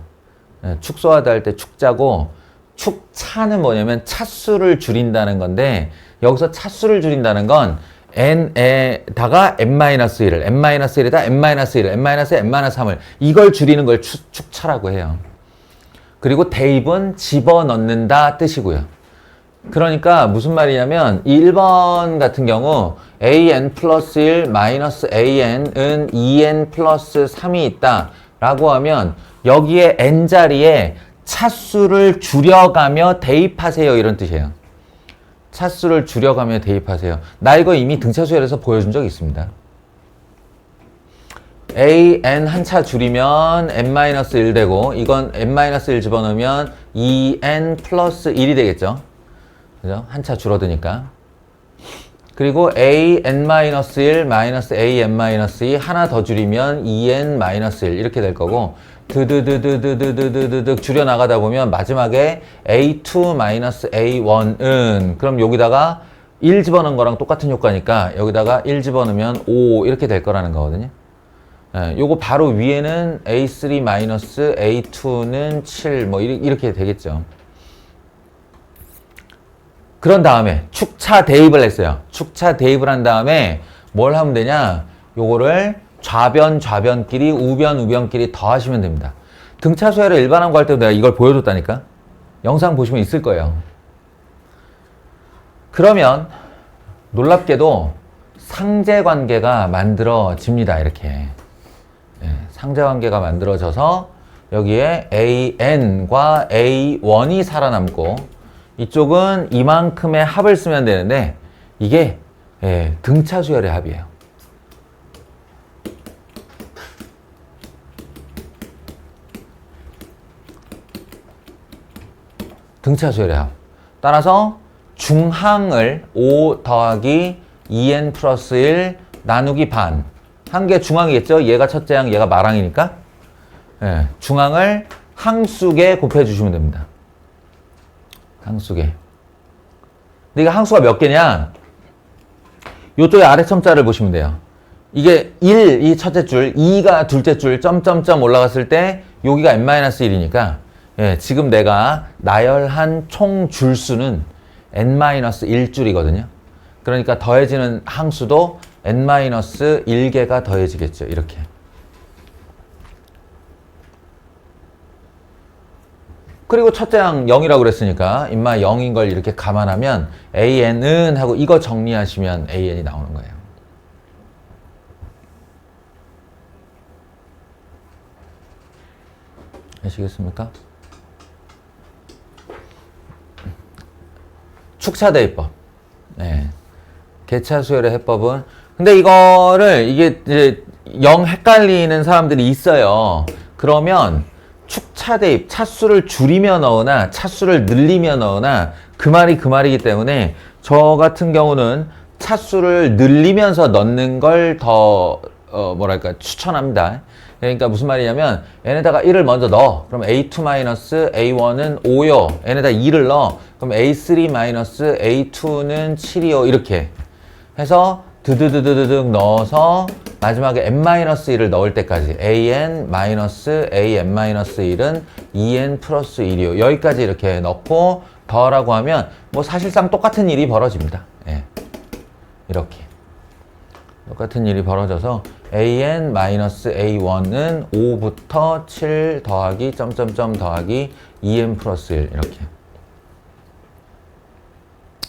네, 축소하다 할 때 축자고, 축차는 뭐냐면 차수를 줄인다는 건데, 여기서 차수를 줄인다는 건 n에다가 n-1을, n-1에다 n-1, n-1, n-3을 이걸 줄이는 걸 축차라고 해요. 그리고 대입은 집어넣는다 뜻이고요. 그러니까 무슨 말이냐면 이 1번 같은 경우 an 플러스 1 마이너스 an은 2n 플러스 3이 있다 라고 하면 여기에 n 자리에 차수를 줄여가며 대입하세요, 이런 뜻이에요. 차수를 줄여가며 대입하세요. 나 이거 이미 등차수열에서 보여준 적 있습니다. an 한 차 줄이면 n-1 되고, 이건 n-1 집어넣으면 2n 플러스 1이 되겠죠. 그죠? 한 차 줄어드니까. 그리고 an-1 마이너스 an-2 하나 더 줄이면 2n-1 이렇게 될 거고 드드드드드드드드드 줄여나가다 보면 마지막에 a2 마이너스 a1은 그럼 여기다가 1 집어넣은 거랑 똑같은 효과니까 여기다가 1 집어넣으면 5 이렇게 될 거라는 거거든요. 예, 요거 바로 위에는 a3 마이너스 a2는 7 뭐 이렇게 되겠죠. 그런 다음에 축차 대입을 했어요. 축차 대입을 한 다음에 뭘 하면 되냐? 요거를 좌변끼리 우변끼리 더하시면 됩니다. 등차 수열의 일반항 구할 때도 내가 이걸 보여줬다니까? 영상 보시면 있을 거예요. 그러면 놀랍게도 상제관계가 만들어집니다. 이렇게. 예, 상제관계가 만들어져서 여기에 an과 a1이 살아남고 이쪽은 이만큼의 합을 쓰면 되는데 이게 등차 수열의 합이에요. 등차 수열의 합. 따라서 중항을 5 더하기 2n 플러스 1 나누기 반. 한 개 중항이겠죠? 얘가 첫째 항, 얘가 말항이니까. 중항을 항수계 곱해주시면 됩니다. 항수계. 근데 이게 항수가 몇 개냐? 요쪽에 아래 첨자를 보시면 돼요. 이게 1, 이 첫째 줄, 2가 둘째 줄, 점점점 올라갔을 때 여기가 n-1이니까 지금 내가 나열한 총 줄수는 n-1줄이거든요. 그러니까 더해지는 항수도 n-1개가 더해지겠죠. 이렇게. 그리고 첫째 항 0이라고 그랬으니까 인마 0인 걸 이렇게 감안하면 an은 하고 이거 정리하시면 an이 나오는 거예요. 아시겠습니까? 축차대입법. 네. 개차수열의 해법은 근데 이거를 이게 이제 영 헷갈리는 사람들이 있어요. 그러면 축차대입, 차수를 줄이며 넣으나 차수를 늘리며 넣으나 그 말이기 때문에 저 같은 경우는 차수를 늘리면서 넣는 걸 더 뭐랄까 추천합니다. 그러니까 무슨 말이냐면 n에다가 1을 먼저 넣어. 그럼 a2-a1은 5요. n에다 2를 넣어. 그럼 a3-a2는 7이요. 이렇게 해서 드드드드드득 넣어서 마지막에 n-1을 넣을 때까지 an-an-1은 2n 플러스 1이요. 여기까지 이렇게 넣고 더하라고 하면 뭐 사실상 똑같은 일이 벌어집니다. 예. 이렇게 똑같은 일이 벌어져서 an-a1은 5부터 7 더하기 점점점 더하기 2n 플러스 1 이렇게.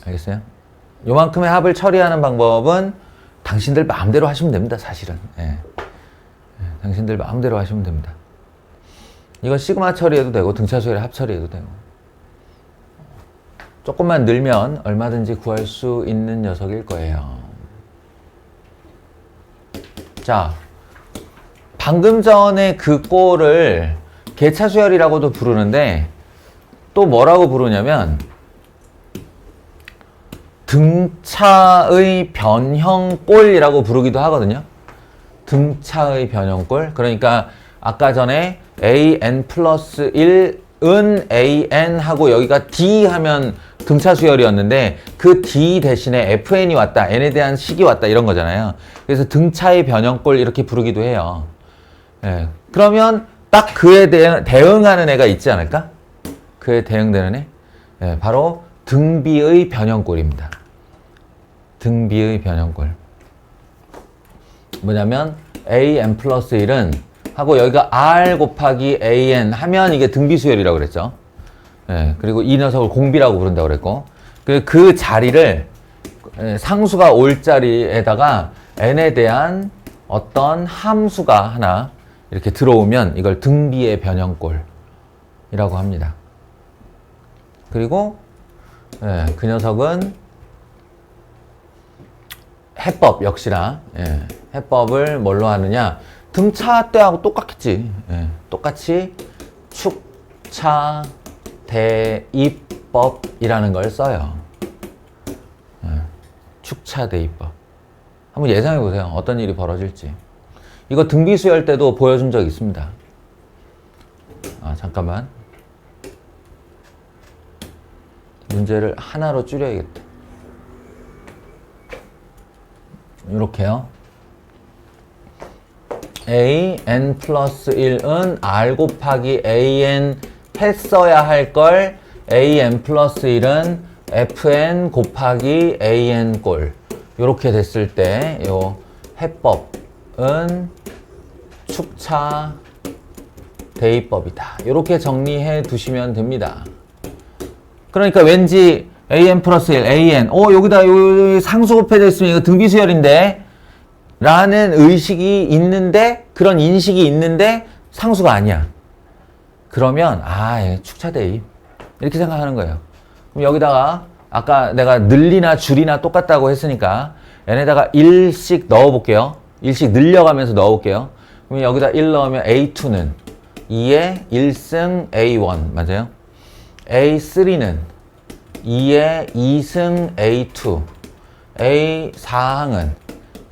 알겠어요? 요만큼의 합을 처리하는 방법은 당신들 마음대로 하시면 됩니다. 사실은. 당신들 마음대로 하시면 됩니다. 이건 시그마 처리해도 되고 등차수열의 합 처리해도 되고 조금만 늘면 얼마든지 구할 수 있는 녀석일 거예요. 자, 방금 전에 그 꼴을 개차수열이라고도 부르는데 또 뭐라고 부르냐면 등차의 변형꼴이라고 부르기도 하거든요. 등차의 변형꼴. 그러니까 아까 전에 an 플러스 1은 an 하고 여기가 d 하면 등차 수열이었는데 그 d 대신에 fn이 왔다. n에 대한 식이 왔다. 이런 거잖아요. 그래서 등차의 변형꼴 이렇게 부르기도 해요. 그러면 딱 그에 대응하는 애가 있지 않을까? 그에 대응되는 애? 바로 등비의 변형꼴입니다. 등비의 변형꼴. 뭐냐면 an 플러스 1은 하고 여기가 r 곱하기 an 하면 이게 등비수열이라고 그랬죠. 그리고 이 녀석을 공비라고 부른다고 그랬고 그 자리를 상수가 올 자리에다가 n에 대한 어떤 함수가 하나 이렇게 들어오면 이걸 등비의 변형꼴이라고 합니다. 그리고 그 녀석은 해법 역시나 해법을 뭘로 하느냐 등차 때하고 똑같겠지. 똑같이 축차 대입법이라는 걸 써요. 축차 축차 대입법. 한번 예상해 보세요. 어떤 일이 벌어질지. 이거 등비수열 때도 보여준 적 있습니다. 잠깐만. 문제를 하나로 줄여야겠다. 이렇게요. a n 플러스 1은 r 곱하기 a n 했어야 할 걸 a n 플러스 1은 f n 곱하기 a n 꼴. 이렇게 됐을 때 요 해법은 축차 대입법이다. 이렇게 정리해 두시면 됩니다. 그러니까 왠지 an 플러스 1, an 여기다 요 상수 곱해져 있으면 이거 등비수열인데 라는 의식이 있는데 그런 인식이 있는데 상수가 아니야. 그러면 축차 대입 이렇게 생각하는 거예요. 그럼 여기다가 아까 내가 늘리나 줄이나 똑같다고 했으니까 n에다가 1씩 넣어볼게요. 1씩 늘려가면서 넣어볼게요. 그럼 여기다 1 넣으면 A2는 2의 1승 A1 맞아요? A3는 2의 2승 A2 A4항은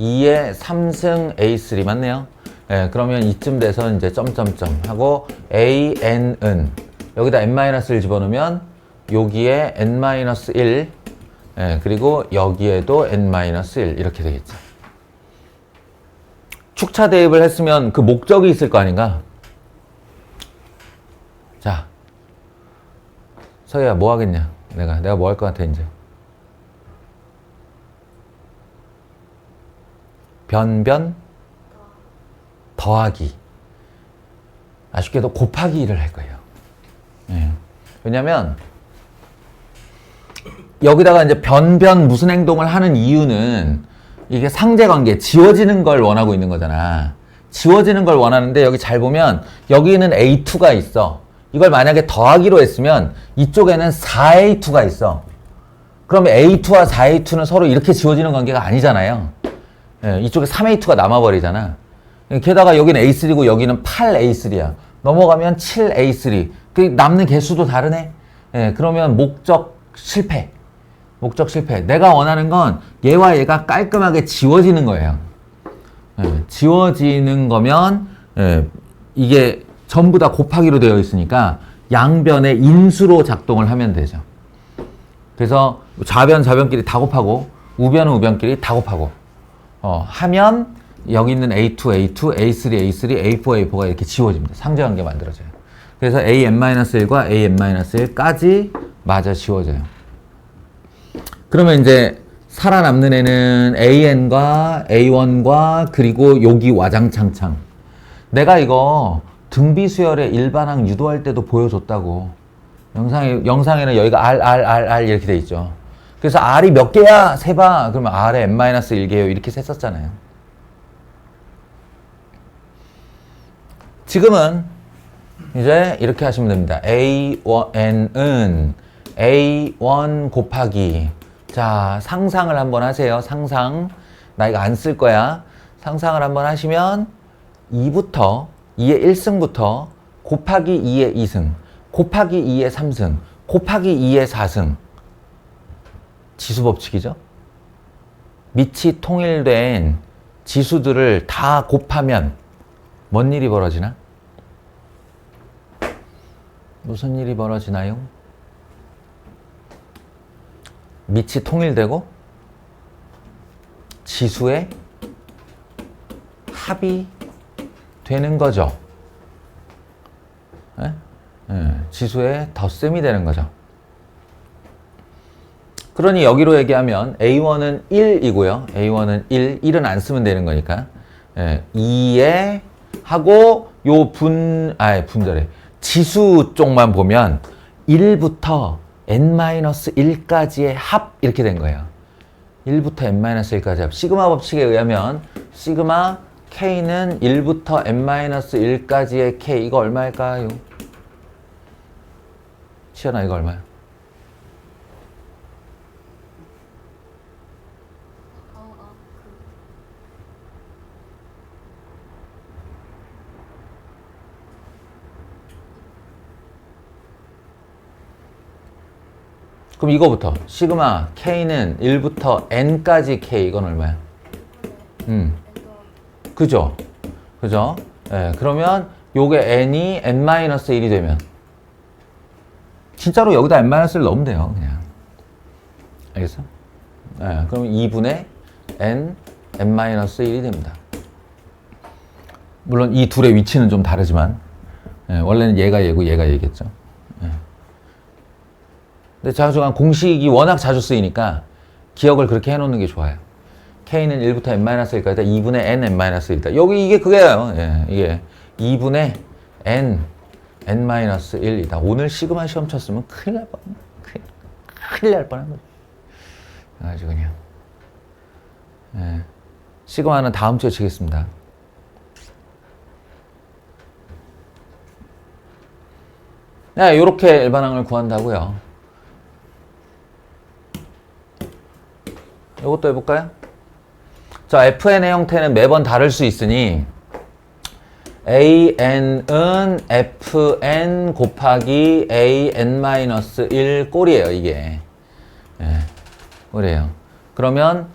2의 3승 A3 맞네요? 네, 그러면 이쯤 돼서 이제 점점점 하고 AN은 여기다 n-1 집어넣으면 여기에 n-1 그리고 여기에도 n-1 이렇게 되겠죠. 축차 대입을 했으면 그 목적이 있을 거 아닌가? 자, 서희야 뭐 하겠냐? 내가 뭐 할 것 같아 이제? 변변 더하기. 아쉽게도 곱하기를 할 거예요. 왜냐면 여기다가 이제 변변 무슨 행동을 하는 이유는 이게 상대관계, 지워지는 걸 원하고 있는 거잖아. 지워지는 걸 원하는데 여기 잘 보면 여기는 A2가 있어. 이걸 만약에 더하기로 했으면 이쪽에는 4A2가 있어. 그러면 A2와 4A2는 서로 이렇게 지워지는 관계가 아니잖아요. 이쪽에 3A2가 남아버리잖아. 게다가 여기는 A3고 여기는 8A3야. 넘어가면 7A3. 그 남는 개수도 다르네. 그러면 목적 실패. 내가 원하는 건 얘와 얘가 깔끔하게 지워지는 거예요. 지워지는 거면 이게 전부 다 곱하기로 되어 있으니까 양변의 인수로 작동을 하면 되죠. 그래서 좌변끼리 다 곱하고 우변은 우변끼리 다 곱하고 하면 여기 있는 A2, A2, A3, A3, A4, A4가 이렇게 지워집니다. 상대관계 만들어져요. 그래서 AN-1과 AN-1까지 마저 지워져요. 그러면 이제 살아남는 애는 AN과 A1과 그리고 여기 와장창창. 내가 이거 등비수열의 일반항 유도할 때도 보여줬다고. 영상에는 여기가 R 이렇게 돼 있죠. 그래서 R이 몇 개야? 세봐. 그러면 R에 n-1개요. 이렇게 셌었잖아요. 지금은 이제 이렇게 하시면 됩니다. A1은 A1 곱하기. 자, 상상을 한번 하세요. 상상. 나 이거 안 쓸 거야. 상상을 한번 하시면 2의 1승부터 곱하기 2의 2승, 곱하기 2의 3승, 곱하기 2의 4승. 지수법칙이죠. 밑이 통일된 지수들을 다 곱하면 뭔 일이 벌어지나? 무슨 일이 벌어지나요? 밑이 통일되고 지수의 합이 되는 거죠. 지수의 덧셈이 되는 거죠. 그러니 여기로 얘기하면 A1은 1이고요. A1은 1은 안 쓰면 되는 거니까 2에 하고 요 분절에 지수 쪽만 보면 1부터 n-1까지의 합 이렇게 된 거예요. 1부터 n-1까지 합. 시그마 법칙에 의하면 시그마 K는 1부터 n-1까지의 K. 이거 얼마일까요? 시연아 이거 얼마야? 그럼 이거부터 시그마 K는 1부터 N까지 K 이건 얼마야? 그죠? 그죠? 예, 그러면 요게 N이 N-1이 되면 진짜로 여기다 N-1을 넣으면 돼요. 그냥. 알겠어? 예, 그럼 2분의 N, N-1이 됩니다. 물론 이 둘의 위치는 좀 다르지만 예, 원래는 얘가 얘고 얘가 얘겠죠. 예. 근데 자주간 공식이 워낙 자주 쓰이니까 기억을 그렇게 해놓는 게 좋아요. K는 1부터 N-1까지 2분의 N, N-1이다. 여기 이게 그게요. 예, 이게 2분의 N, N-1이다. 오늘 시그마 시험 쳤으면 큰일 날 뻔. 큰일 날 뻔한 거지. 그래가지고 그냥 예. 시그마는 다음 주에 치겠습니다. 네, 이렇게 일반항을 구한다고요. 이것도 해볼까요? 자, FN의 형태는 매번 다를 수 있으니 AN은 FN 곱하기 AN-1 꼴이에요, 이게. 예, 꼴이에요. 그러면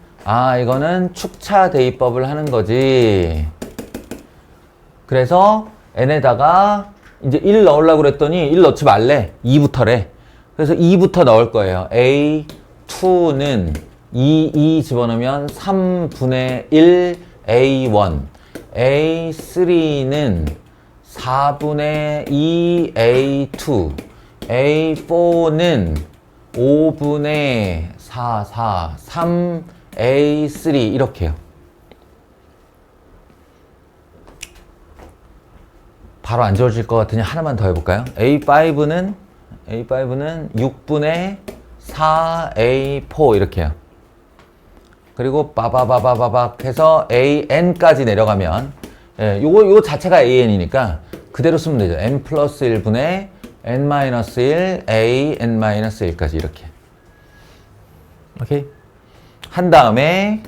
이거는 축차 대입법을 하는 거지. 그래서 n에다가 이제 1 넣으려고 그랬더니 1 넣지 말래. 2부터래. 그래서 2부터 넣을 거예요. A2는 2 집어넣으면 3분의 1 A1. A3는 4분의 2 A2. A4는 5분의 3 A3 이렇게요. 바로 안 지워질 것 같으니 하나만 더 해볼까요? A5는 6분의 4 A4 이렇게요. 그리고 빠바바바바박 해서 AN까지 내려가면 요거 자체가 AN이니까 그대로 쓰면 되죠. N 플러스 1분의 N-1 AN-1까지 이렇게. 오케이? 한 다음에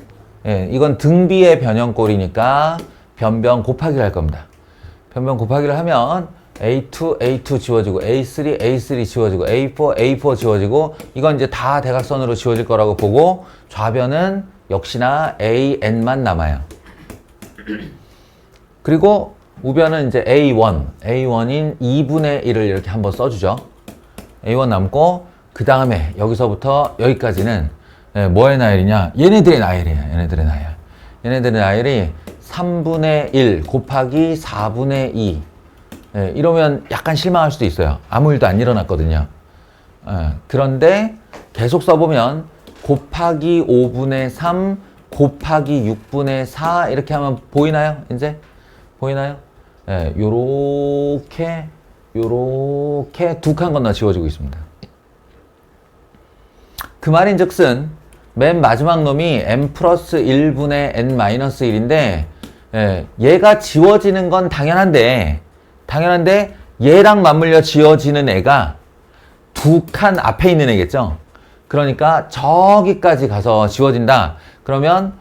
이건 등비의 변형꼴이니까 변변 곱하기를 할 겁니다. 변변 곱하기를 하면 A2 지워지고 A3 지워지고 A4 지워지고 이건 이제 다 대각선으로 지워질 거라고 보고 좌변은 역시나 AN만 남아요. 그리고 우변은 이제 A1인 2분의 1을 이렇게 한번 써주죠. A1 남고 그 다음에 여기서부터 여기까지는 뭐의 나열이냐? 얘네들의 나열이에요. 얘네들의 나열이 3분의 1 곱하기 4분의 2. 이러면 약간 실망할 수도 있어요. 아무 일도 안 일어났거든요. 그런데 계속 써보면 곱하기 5분의 3 곱하기 6분의 4 이렇게 하면 보이나요? 이제? 보이나요? 요렇게 두 칸 건너 지워지고 있습니다. 그 말인즉슨 맨 마지막 놈이 n 플러스 1분의 n-1인데 얘가 지워지는 건 당연한데 얘랑 맞물려 지워지는 애가 두 칸 앞에 있는 애겠죠. 그러니까 저기까지 가서 지워진다. 그러면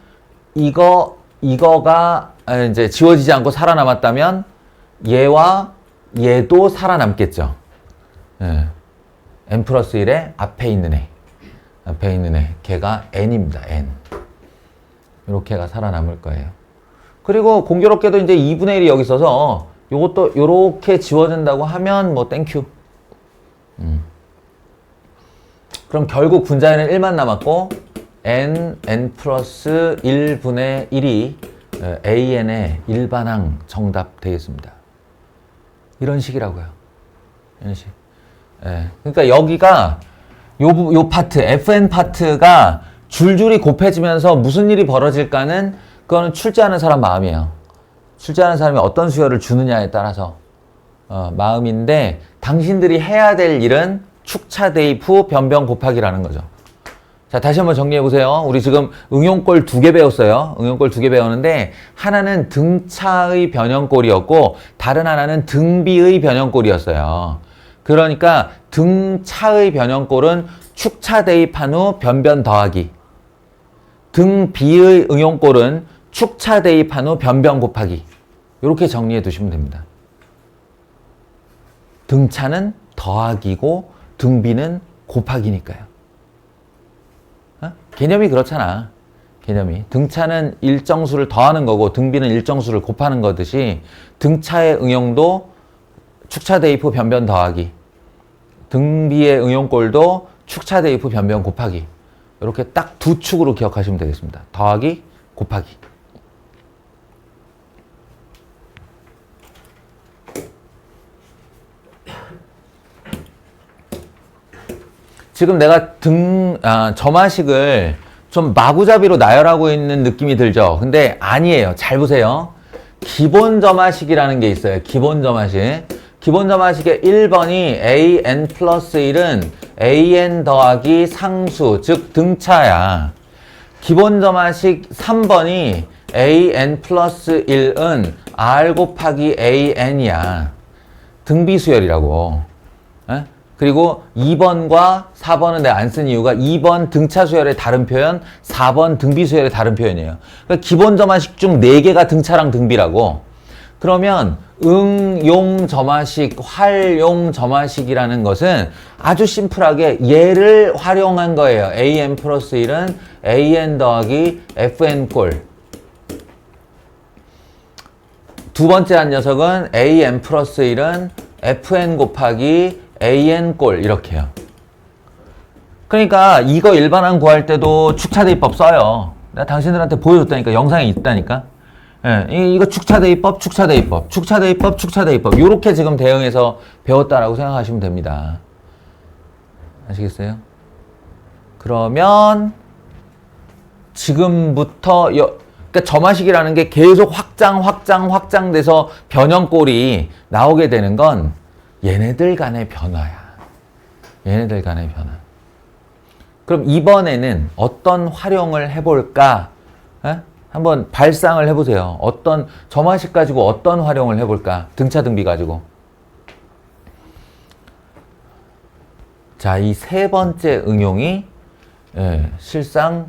이거가 이제 지워지지 않고 살아남았다면 얘와 얘도 살아남겠죠. n 플러스 1의 앞에 있는 애. 걔가 n입니다. n. 이렇게가 살아남을 거예요. 그리고 공교롭게도 이제 2분의 1이 여기 있어서 요것도 요렇게 지워진다고 하면 뭐 땡큐. 그럼 결국 분자에는 1만 남았고 n 플러스 1분의 1이 AN의 일반항 정답 되겠습니다. 이런 식이라고요. 이런 식. 그러니까 여기가 요 파트, FN 파트가 줄줄이 곱해지면서 무슨 일이 벌어질까는 그거는 출제하는 사람 마음이에요. 출제하는 사람이 어떤 수열을 주느냐에 따라서 마음인데 당신들이 해야 될 일은 축차 대입 후 변변 곱하기라는 거죠. 자, 다시 한번 정리해 보세요. 우리 지금 응용꼴 2개 배웠어요. 응용꼴 2개 배웠는데 하나는 등차의 변형꼴이었고 다른 하나는 등비의 변형꼴이었어요. 그러니까 등차의 변형꼴은 축차 대입한 후 변변 더하기. 등비의 응용꼴은 축차 대입한 후 변변 곱하기. 이렇게 정리해 두시면 됩니다. 등차는 더하기고 등비는 곱하기니까요. 개념이 그렇잖아. 개념이. 등차는 일정 수를 더하는 거고 등비는 일정 수를 곱하는 거듯이 등차의 응용도 축차 대입후 변변 더하기, 등비의 응용꼴도 축차 대입후 변변 곱하기, 이렇게 딱 두 축으로 기억하시면 되겠습니다. 더하기, 곱하기. 지금 내가 점화식을 좀 마구잡이로 나열하고 있는 느낌이 들죠? 근데 아니에요. 잘 보세요. 기본 점화식이라는 게 있어요. 기본 점화식. 기본 점화식의 1번이 an 플러스 1은 an 더하기 상수, 즉 등차야. 기본 점화식 3번이 an 플러스 1은 r 곱하기 an이야. 등비수열이라고. 에? 그리고 2번과 4번은 내가 안 쓴 이유가 2번 등차 수열의 다른 표현, 4번 등비 수열의 다른 표현이에요. 그러니까 기본 점화식 중 4개가 등차랑 등비라고. 그러면 응용 점화식, 활용 점화식이라는 것은 아주 심플하게 얘를 활용한 거예요. an 플러스 1은 an 더하기 fn 꼴. 두 번째 한 녀석은 an 플러스 1은 fn 곱하기 an 꼴 이렇게요. 그러니까 이거 일반항 구할 때도 축차대입법 써요. 내가 당신들한테 보여줬다니까. 영상에 있다니까. 예, 이거 축차대입법, 축차대입법, 축차대입법, 축차대입법 요렇게 지금 대응해서 배웠다라고 생각하시면 됩니다. 아시겠어요? 그러면 지금부터 그러니까 점화식이라는 게 계속 확장돼서 변형꼴이 나오게 되는 건 얘네들 간의 변화야. 얘네들 간의 변화. 그럼 이번에는 어떤 활용을 해볼까? 에? 한번 발상을 해보세요. 어떤 점화식 가지고 어떤 활용을 해볼까? 등차 등비 가지고. 자, 이 세 번째 응용이 실상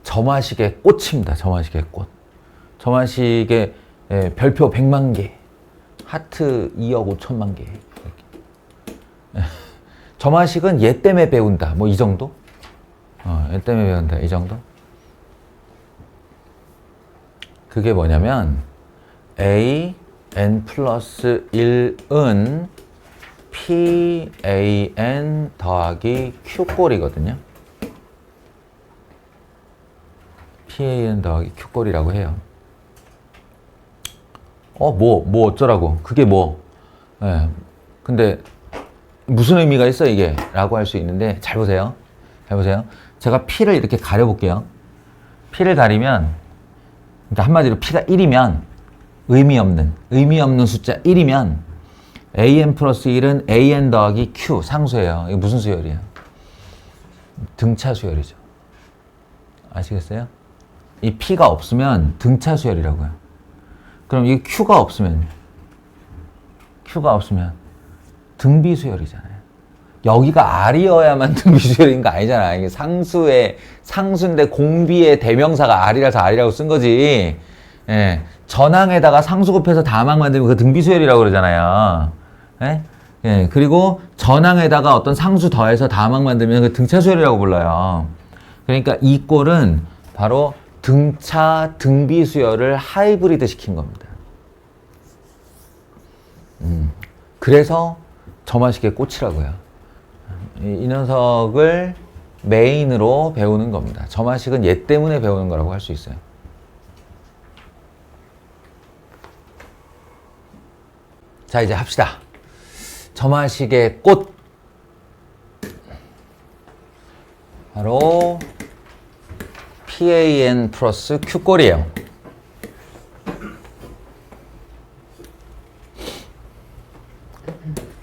점화식의 꽃입니다. 점화식의 꽃. 점화식의 별표 100만 개. 하트 2억 5천만 개. 점화식은 얘 때문에 배운다. 뭐 이 정도? 얘 때문에 배운다. 이 정도? 그게 뭐냐면 a n 플러스 1은 p a n 더하기 q 꼴이거든요. p a n 더하기 q 꼴이라고 해요. 뭐 어쩌라고. 그게 뭐. 근데 무슨 의미가 있어 이게? 라고 할 수 있는데 잘 보세요. 잘 보세요. 제가 P를 이렇게 가려볼게요. P를 가리면 그러니까 한마디로 P가 1이면 의미 없는 숫자 1이면 an 플러스 1은 an 더하기 q 상수예요. 이게 무슨 수열이에요? 등차 수열이죠. 아시겠어요? 이 P가 없으면 등차 수열이라고요. 그럼 이 Q가 없으면 등비 수열이잖아요. 여기가 R이어야만 등비 수열인 거 아니잖아. 이게 상수인데 공비의 대명사가 R이라서 R이라고 쓴 거지. 예. 전항에다가 상수 곱해서 다항 만들면 그 등비 수열이라고 그러잖아요. 예. 그리고 전항에다가 어떤 상수 더해서 다항 만들면 그 등차 수열이라고 불러요. 그러니까 이 꼴은 바로 등차 등비 수열을 하이브리드 시킨 겁니다. 그래서 점화식의 꽃이라고요. 이 녀석을 메인으로 배우는 겁니다. 점화식은 얘 때문에 배우는 거라고 할 수 있어요. 자, 이제 합시다. 점화식의 꽃. 바로 PAN 플러스 Q꼴이에요.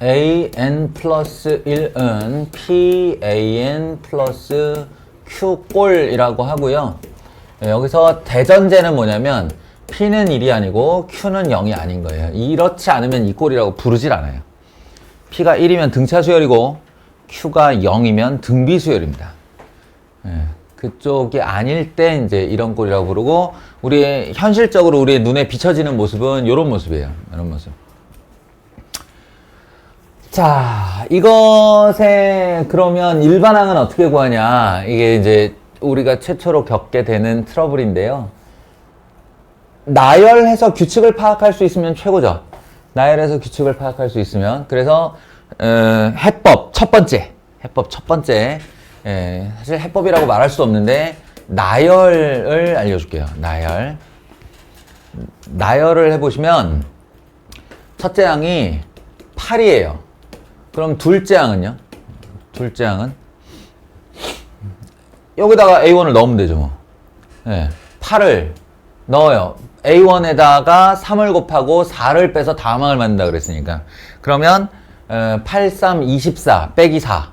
AN 플러스 1은 PAN 플러스 Q꼴이라고 하고요. 여기서 대전제는 뭐냐면 P는 1이 아니고 Q는 0이 아닌 거예요. 이렇지 않으면 이 꼴이라고 부르질 않아요. P가 1이면 등차 수열이고 Q가 0이면 등비 수열입니다. 그쪽이 아닐 때 이제 이런 꼴이라고 부르고 현실적으로 우리의 눈에 비춰지는 모습은 이런 모습이에요. 이런 모습. 자, 이것에 그러면 일반항은 어떻게 구하냐? 이게 이제 우리가 최초로 겪게 되는 트러블인데요. 나열해서 규칙을 파악할 수 있으면 최고죠. 나열해서 규칙을 파악할 수 있으면. 그래서 해법 첫 번째. 사실 해법이라고 말할 수 없는데 나열을 알려줄게요. 나열을 해보시면 첫째 항이 8이에요. 그럼 둘째 항은요? 둘째 항은 여기다가 A1을 넣으면 되죠. 뭐. 8을 넣어요. A1에다가 3을 곱하고 4를 빼서 다음 항을 만든다 그랬으니까. 그러면 8, 3, 24 빼기 4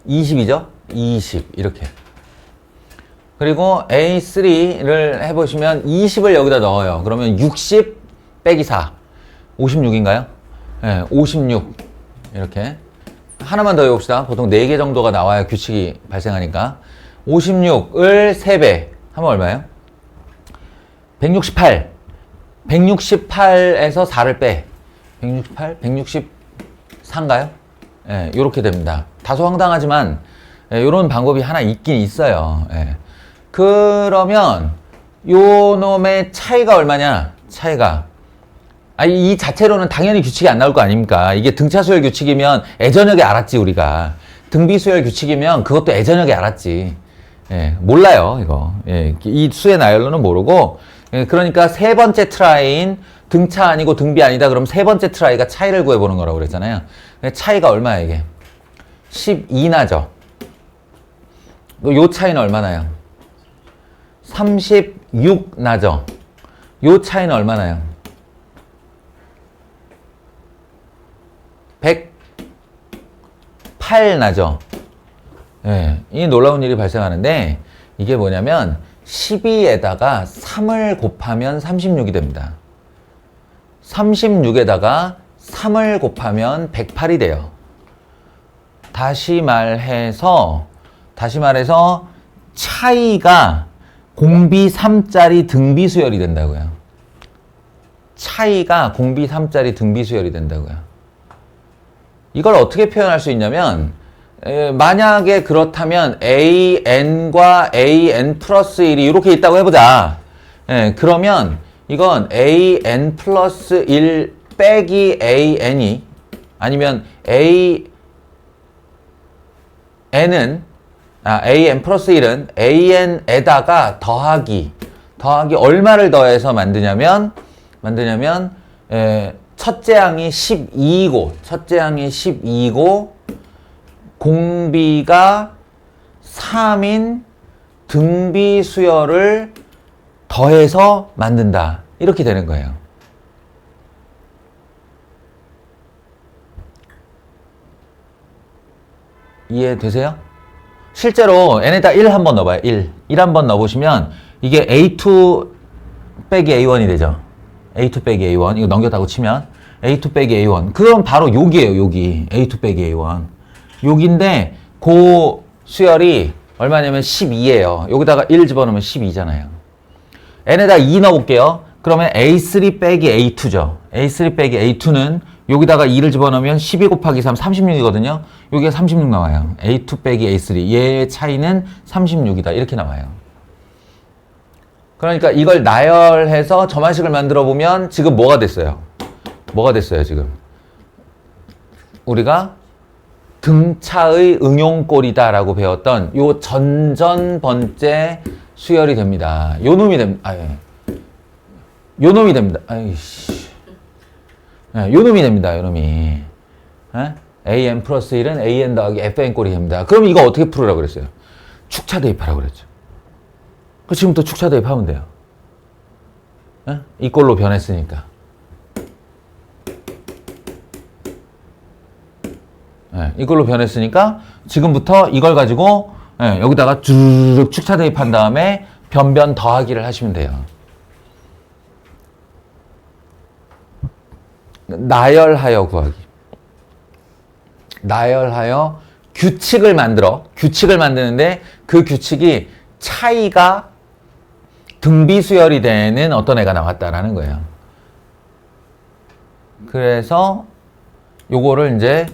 20이죠? 20 이렇게. 그리고 A3를 해보시면 20을 여기다 넣어요. 그러면 60 빼기 4 56인가요? 56 이렇게. 하나만 더 해봅시다. 보통 4개 정도가 나와야 규칙이 발생하니까. 56을 3배 하면 얼마예요? 168. 168에서 4를 빼. 168? 164인가요? 요렇게 됩니다. 다소 황당하지만 요런 방법이 하나 있긴 있어요. 그러면 요 놈의 차이가 얼마냐? 차이가 이 자체로는 당연히 규칙이 안 나올 거 아닙니까? 이게 등차수열 규칙이면 예전역에 알았지 우리가. 등비수열 규칙이면 그것도 예전역에 알았지. 몰라요 이거. 이 수의 나열로는 모르고. 그러니까 세 번째 트라이인 등차 아니고 등비 아니다. 그럼 세 번째 트라이가 차이를 구해보는 거라고 그랬잖아요. 차이가 얼마야 이게? 12 나죠. 요 차이는 얼마나요? 36 나죠. 요 차이는 얼마나요? 108 나죠. 이 놀라운 일이 발생하는데 이게 뭐냐면 12에다가 3을 곱하면 36이 됩니다. 36에다가 3을 곱하면 108이 돼요. 다시 말해서 차이가 공비 3짜리 등비 수열이 된다고요. 차이가 공비 3짜리 등비 수열이 된다고요. 이걸 어떻게 표현할 수 있냐면 만약에 그렇다면 AN과 AN 플러스 1이 이렇게 있다고 해보자. 그러면 이건 AN 플러스 1 빼기 AN이 아니면 AN 플러스 1은 AN에다가 더하기 얼마를 더해서 만드냐면 첫째 항이 12이고 공비가 3인 등비 수열을 더해서 만든다. 이렇게 되는 거예요. 이해되세요? 실제로 n에다 1 한번 넣어봐요. 1 한번 넣어보시면 이게 A2 빼기 A1이 되죠. A2 빼기 A1 이거 넘겼다고 치면 A2 빼기 A1 그럼 바로 여기에요. 여기 A2 빼기 A1 여기인데 그 수열이 얼마냐면 12예요. 여기다가 1 집어넣으면 12잖아요. n에다 2 넣어볼게요. 그러면 A3 빼기 A2죠. A3 빼기 A2는 여기다가 2를 집어넣으면 12 곱하기 3, 36이거든요. 여기가 36 나와요. A2 빼기 A3. 얘의 차이는 36이다. 이렇게 나와요. 그러니까 이걸 나열해서 점화식을 만들어 보면 지금 뭐가 됐어요? 지금? 우리가 등차의 응용꼴이다라고 배웠던 요 전전번째 수열이 됩니다. 요 놈이 됩니다. 요 놈이 됩니다. 요 놈이 됩니다. 요 놈이. AN 플러스 1은 AN 더하기 FN 꼴이 됩니다. 그럼 이거 어떻게 풀으라고 그랬어요? 축차 대입하라고 그랬죠. 지금부터 축차 대입하면 돼요. 이 꼴로 변했으니까. 이걸로 변했으니까 지금부터 이걸 가지고 여기다가 쭉 축차 대입한 다음에 변변 더하기를 하시면 돼요. 나열하여 구하기. 나열하여 규칙을 만드는데 그 규칙이 차이가 등비수열이 되는 어떤 애가 나왔다라는 거예요. 그래서 요거를 이제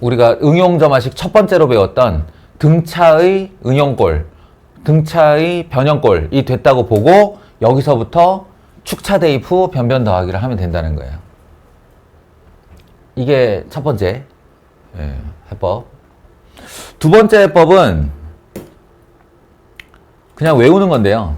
우리가 응용점화식 첫 번째로 배웠던 등차의 응용꼴, 등차의 변형꼴이 됐다고 보고 여기서부터 축차 대입 후 변변 더하기를 하면 된다는 거예요. 이게 첫 번째 해법. 두 번째 해법은 그냥 외우는 건데요.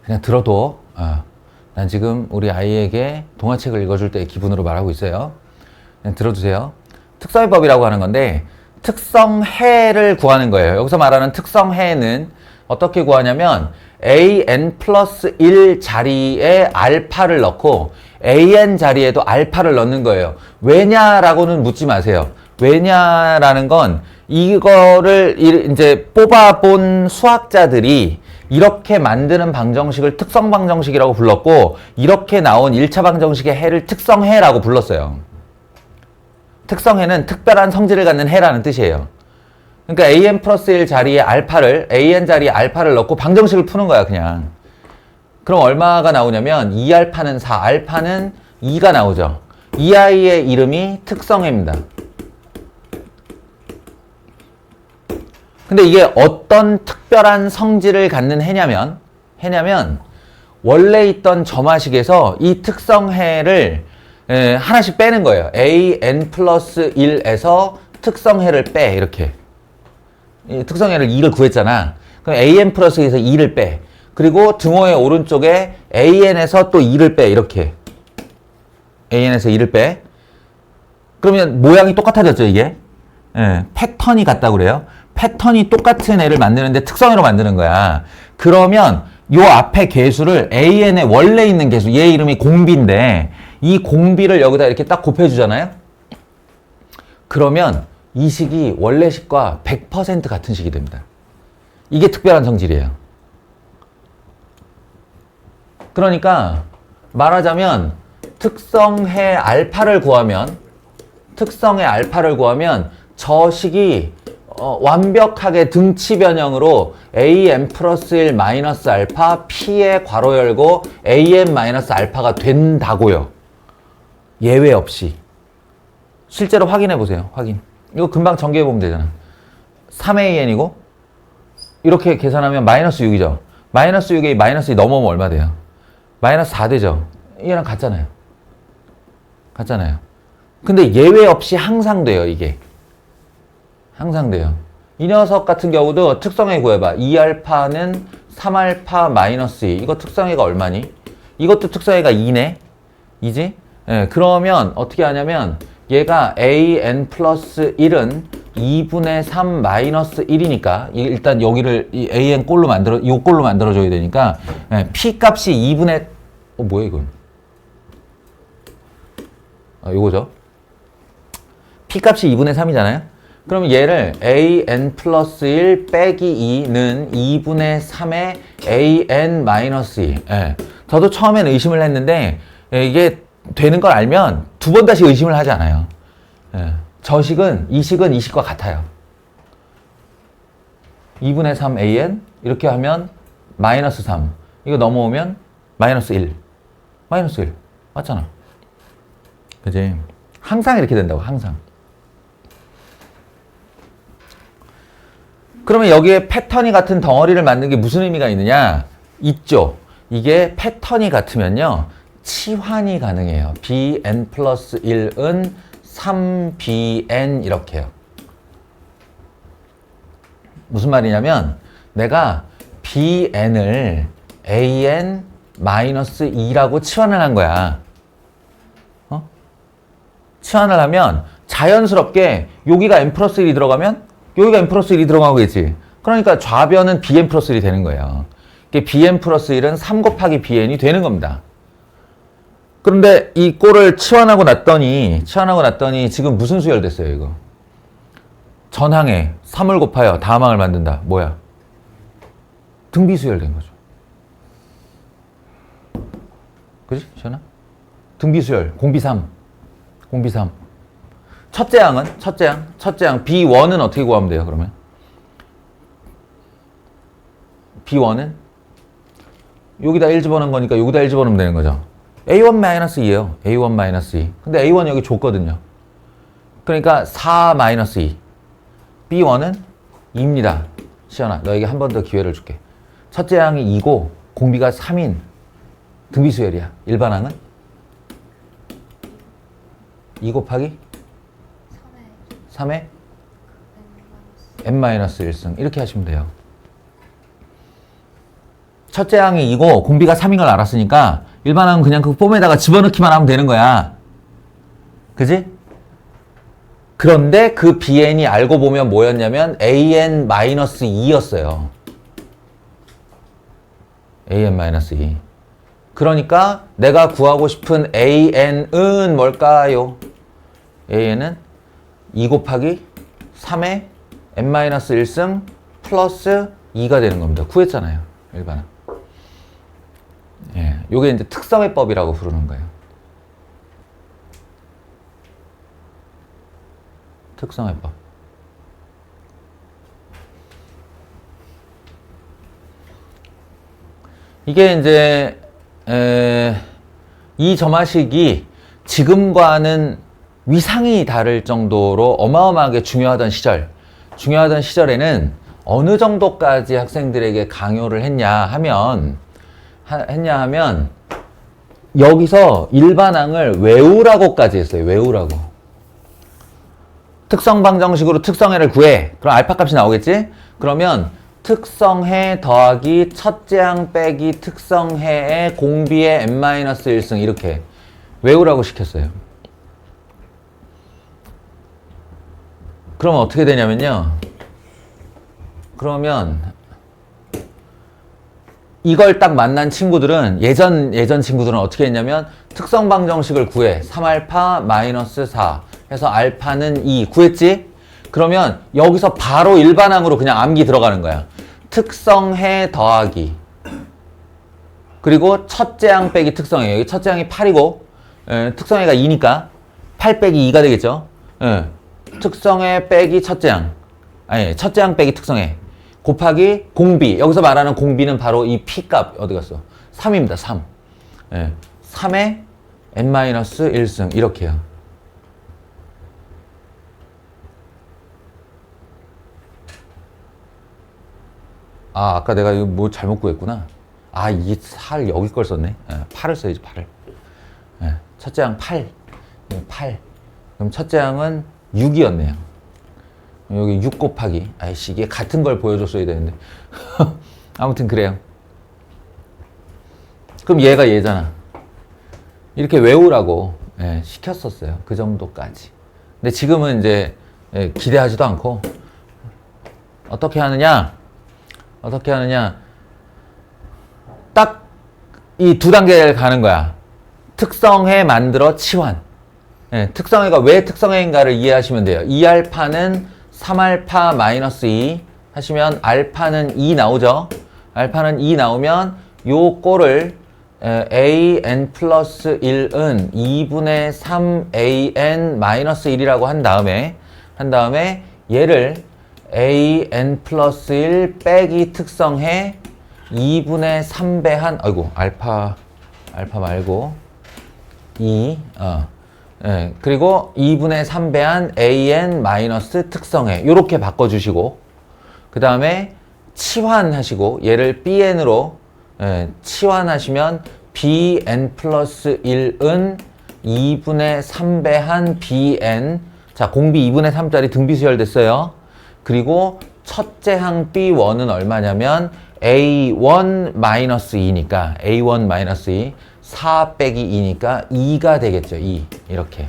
그냥 들어도 난 지금 우리 아이에게 동화책을 읽어줄 때의 기분으로 말하고 있어요. 그냥 들어주세요. 특성해법이라고 하는 건데 특성해를 구하는 거예요. 여기서 말하는 특성해는 어떻게 구하냐면 an 플러스 1 자리에 알파를 넣고 an 자리에도 알파를 넣는 거예요. 왜냐라고는 묻지 마세요. 왜냐라는 건 이거를 이제 뽑아본 수학자들이 이렇게 만드는 방정식을 특성 방정식이라고 불렀고 이렇게 나온 1차 방정식의 해를 특성해라고 불렀어요. 특성해는 특별한 성질을 갖는 해라는 뜻이에요. 그러니까 an 플러스 1 자리에 알파를 an 자리에 알파를 넣고 방정식을 푸는 거야 그냥. 그럼 얼마가 나오냐면 2알파는 4, 알파는 2가 나오죠. 이 아이의 이름이 특성해입니다. 근데 이게 어떤 특별한 성질을 갖는 해냐면 원래 있던 점화식에서 이 특성해를 하나씩 빼는 거예요. an 플러스 1에서 특성해를 빼 이렇게. 특성해를 2를 구했잖아. 그럼 an 플러스 2에서 2를 빼. 그리고 등호의 오른쪽에 an에서 또 2를 빼 이렇게. an에서 2를 빼. 그러면 모양이 똑같아졌죠 이게. 패턴이 같다고 그래요. 패턴이 똑같은 애를 만드는데 특성으로 만드는 거야. 그러면 요 앞에 개수를 an에 원래 있는 개수, 얘 이름이 공비인데 이 공비를 여기다 이렇게 딱 곱해주잖아요. 그러면 이 식이 원래 식과 100% 같은 식이 됩니다. 이게 특별한 성질이에요. 그러니까 말하자면 특성의 알파를 구하면 저 식이 완벽하게 등치 변형으로 an 플러스 1 마이너스 알파 p의 괄호 열고 an 마이너스 알파가 된다고요. 예외 없이. 실제로 확인해 보세요. 확인. 이거 금방 전개해 보면 되잖아. 3an이고 이렇게 계산하면 마이너스 6이죠. 마이너스 6에 마이너스 2 넘어오면 얼마 돼요? 마이너스 4 되죠. 얘랑 같잖아요. 근데 예외 없이 항상 돼요, 이게. 항상 돼요. 이 녀석 같은 경우도 특성해 구해봐. 2알파는 3알파 마이너스 2. 이거 특성해가 얼마니? 이것도 특성해가 2네? 2지? 그러면 어떻게 하냐면 얘가 an 플러스 1은 2분의 3 마이너스 1이니까 일단 여기를 이 an 꼴로 요 꼴로 만들어줘야 되니까 p 값이 2분의 뭐야 이건? 요거죠. p 값이 2분의 3이잖아요. 그럼 얘를 an 플러스 1 빼기 2는 2분의 3의 an 마이너스 2. 저도 처음에는 의심을 했는데 이게 되는 걸 알면 두 번 다시 의심을 하지 않아요. 이 식은 이 식과 같아요. 2분의 3 an 이렇게 하면 마이너스 3. 이거 넘어오면 마이너스 1. 마이너스 1. 맞잖아. 그지? 항상 이렇게 된다고, 항상. 그러면 여기에 패턴이 같은 덩어리를 만든 게 무슨 의미가 있느냐? 있죠. 이게 패턴이 같으면요. 치환이 가능해요. bn 플러스 1은 3bn 이렇게요. 무슨 말이냐면 내가 bn을 an 마이너스 2라고 치환을 한 거야. 치환을 하면 자연스럽게 여기가 n 플러스 1이 들어가면 여기가 n 플러스 1이 들어가겠지. 그러니까 좌변은 bn 플러스 1이 되는 거예요. bn 플러스 1은 3 곱하기 bn이 되는 겁니다. 그런데 이 꼴을 치환하고 났더니 지금 무슨 수열 됐어요, 이거? 전항에 3을 곱하여 다항을 만든다. 뭐야? 등비수열 된 거죠. 그지? 시원아? 등비수열, 공비3. 첫째 항 B1은 어떻게 구하면 돼요, 그러면? B1은 여기다 1 집어넣은 거니까 여기다 1 집어넣으면 되는 거죠. A1-2예요. A1-2. 근데 A1 여기 줬거든요. 그러니까 4-2. B1은 2입니다. 시연아, 너에게 한 번 더 기회를 줄게. 첫째 항이 2고 공비가 3인 등비수열이야. 일반항은 2 곱하기 3에 n-1승 이렇게 하시면 돼요. 첫째 항이 2고 공비가 3인 걸 알았으니까 일반항은 그냥 그 폼에다가 집어넣기만 하면 되는 거야. 그지? 그런데 그 bn이 알고 보면 뭐였냐면 an-2였어요. an-2. 그러니까 내가 구하고 싶은 an은 뭘까요? an은 2 곱하기 3의 n-1승 플러스 2가 되는 겁니다. 구했잖아요. 일반항. 예, 요게 이제 특성해법이라고 부르는 거예요. 특성해법. 이게 이제 이 점화식이 지금과는 위상이 다를 정도로 어마어마하게 중요하던 시절에는 어느 정도까지 학생들에게 강요를 했냐 하면 여기서 일반항을 외우라고까지 했어요. 외우라고. 특성방정식으로 특성해를 구해. 그럼 알파 값이 나오겠지? 그러면 특성해 더하기 첫째항 빼기 특성해의 공비의 n-1승 이렇게 외우라고 시켰어요. 그러면 어떻게 되냐면요. 그러면 이걸 딱 만난 친구들은 예전 친구들은 어떻게 했냐면 특성방정식을 구해 3알파 마이너스 4 해서 알파는 2 구했지? 그러면 여기서 바로 일반항으로 그냥 암기 들어가는 거야. 특성해 더하기 그리고 첫째항 빼기 특성해. 여기 첫째항이 8이고 특성해가 2니까 8 빼기 2가 되겠죠. 특성해 빼기 첫째항 아니 첫째항 빼기 특성해 곱하기 공비. 여기서 말하는 공비는 바로 이 P값 어디 갔어? 3입니다. 3. 3의 n-1승 이렇게요. 아, 아까 내가 이거 뭐 잘못 구했구나. 아, 이 살 여기 걸 썼네. 8을 써야지, 8을. 첫째 항 8. 8. 그럼 첫째 항은 6이었네요. 여기 6 곱하기. 아이씨, 이게 같은 걸 보여줬어야 되는데. 아무튼 그래요. 그럼 얘가 얘잖아. 이렇게 외우라고 시켰었어요. 그 정도까지. 근데 지금은 이제 기대하지도 않고 어떻게 하느냐? 딱 이 두 단계를 가는 거야. 특성해 만들어 치환. 특성해가 왜 특성해인가를 이해하시면 돼요. 2알파는 3알파 마이너스 2 하시면 알파는 2 나오죠. 알파는 2 나오면 요 꼴을 an 플러스 1은 2분의 3 an 마이너스 1이라고 한 다음에 얘를 an 플러스 1 빼기 특성해 2분의 3배한 아이고 알파 말고 2 그리고 2분의 3배한 an 마이너스 특성해 요렇게 바꿔주시고 그 다음에 치환하시고 얘를 bn으로 치환하시면 bn 플러스 1은 2분의 3배한 bn 자 공비 2분의 3짜리 등비수열 됐어요. 그리고 첫째 항 B1은 얼마냐면 A1-2니까 A1-2 4 빼기 2니까 2가 되겠죠. 2 이렇게.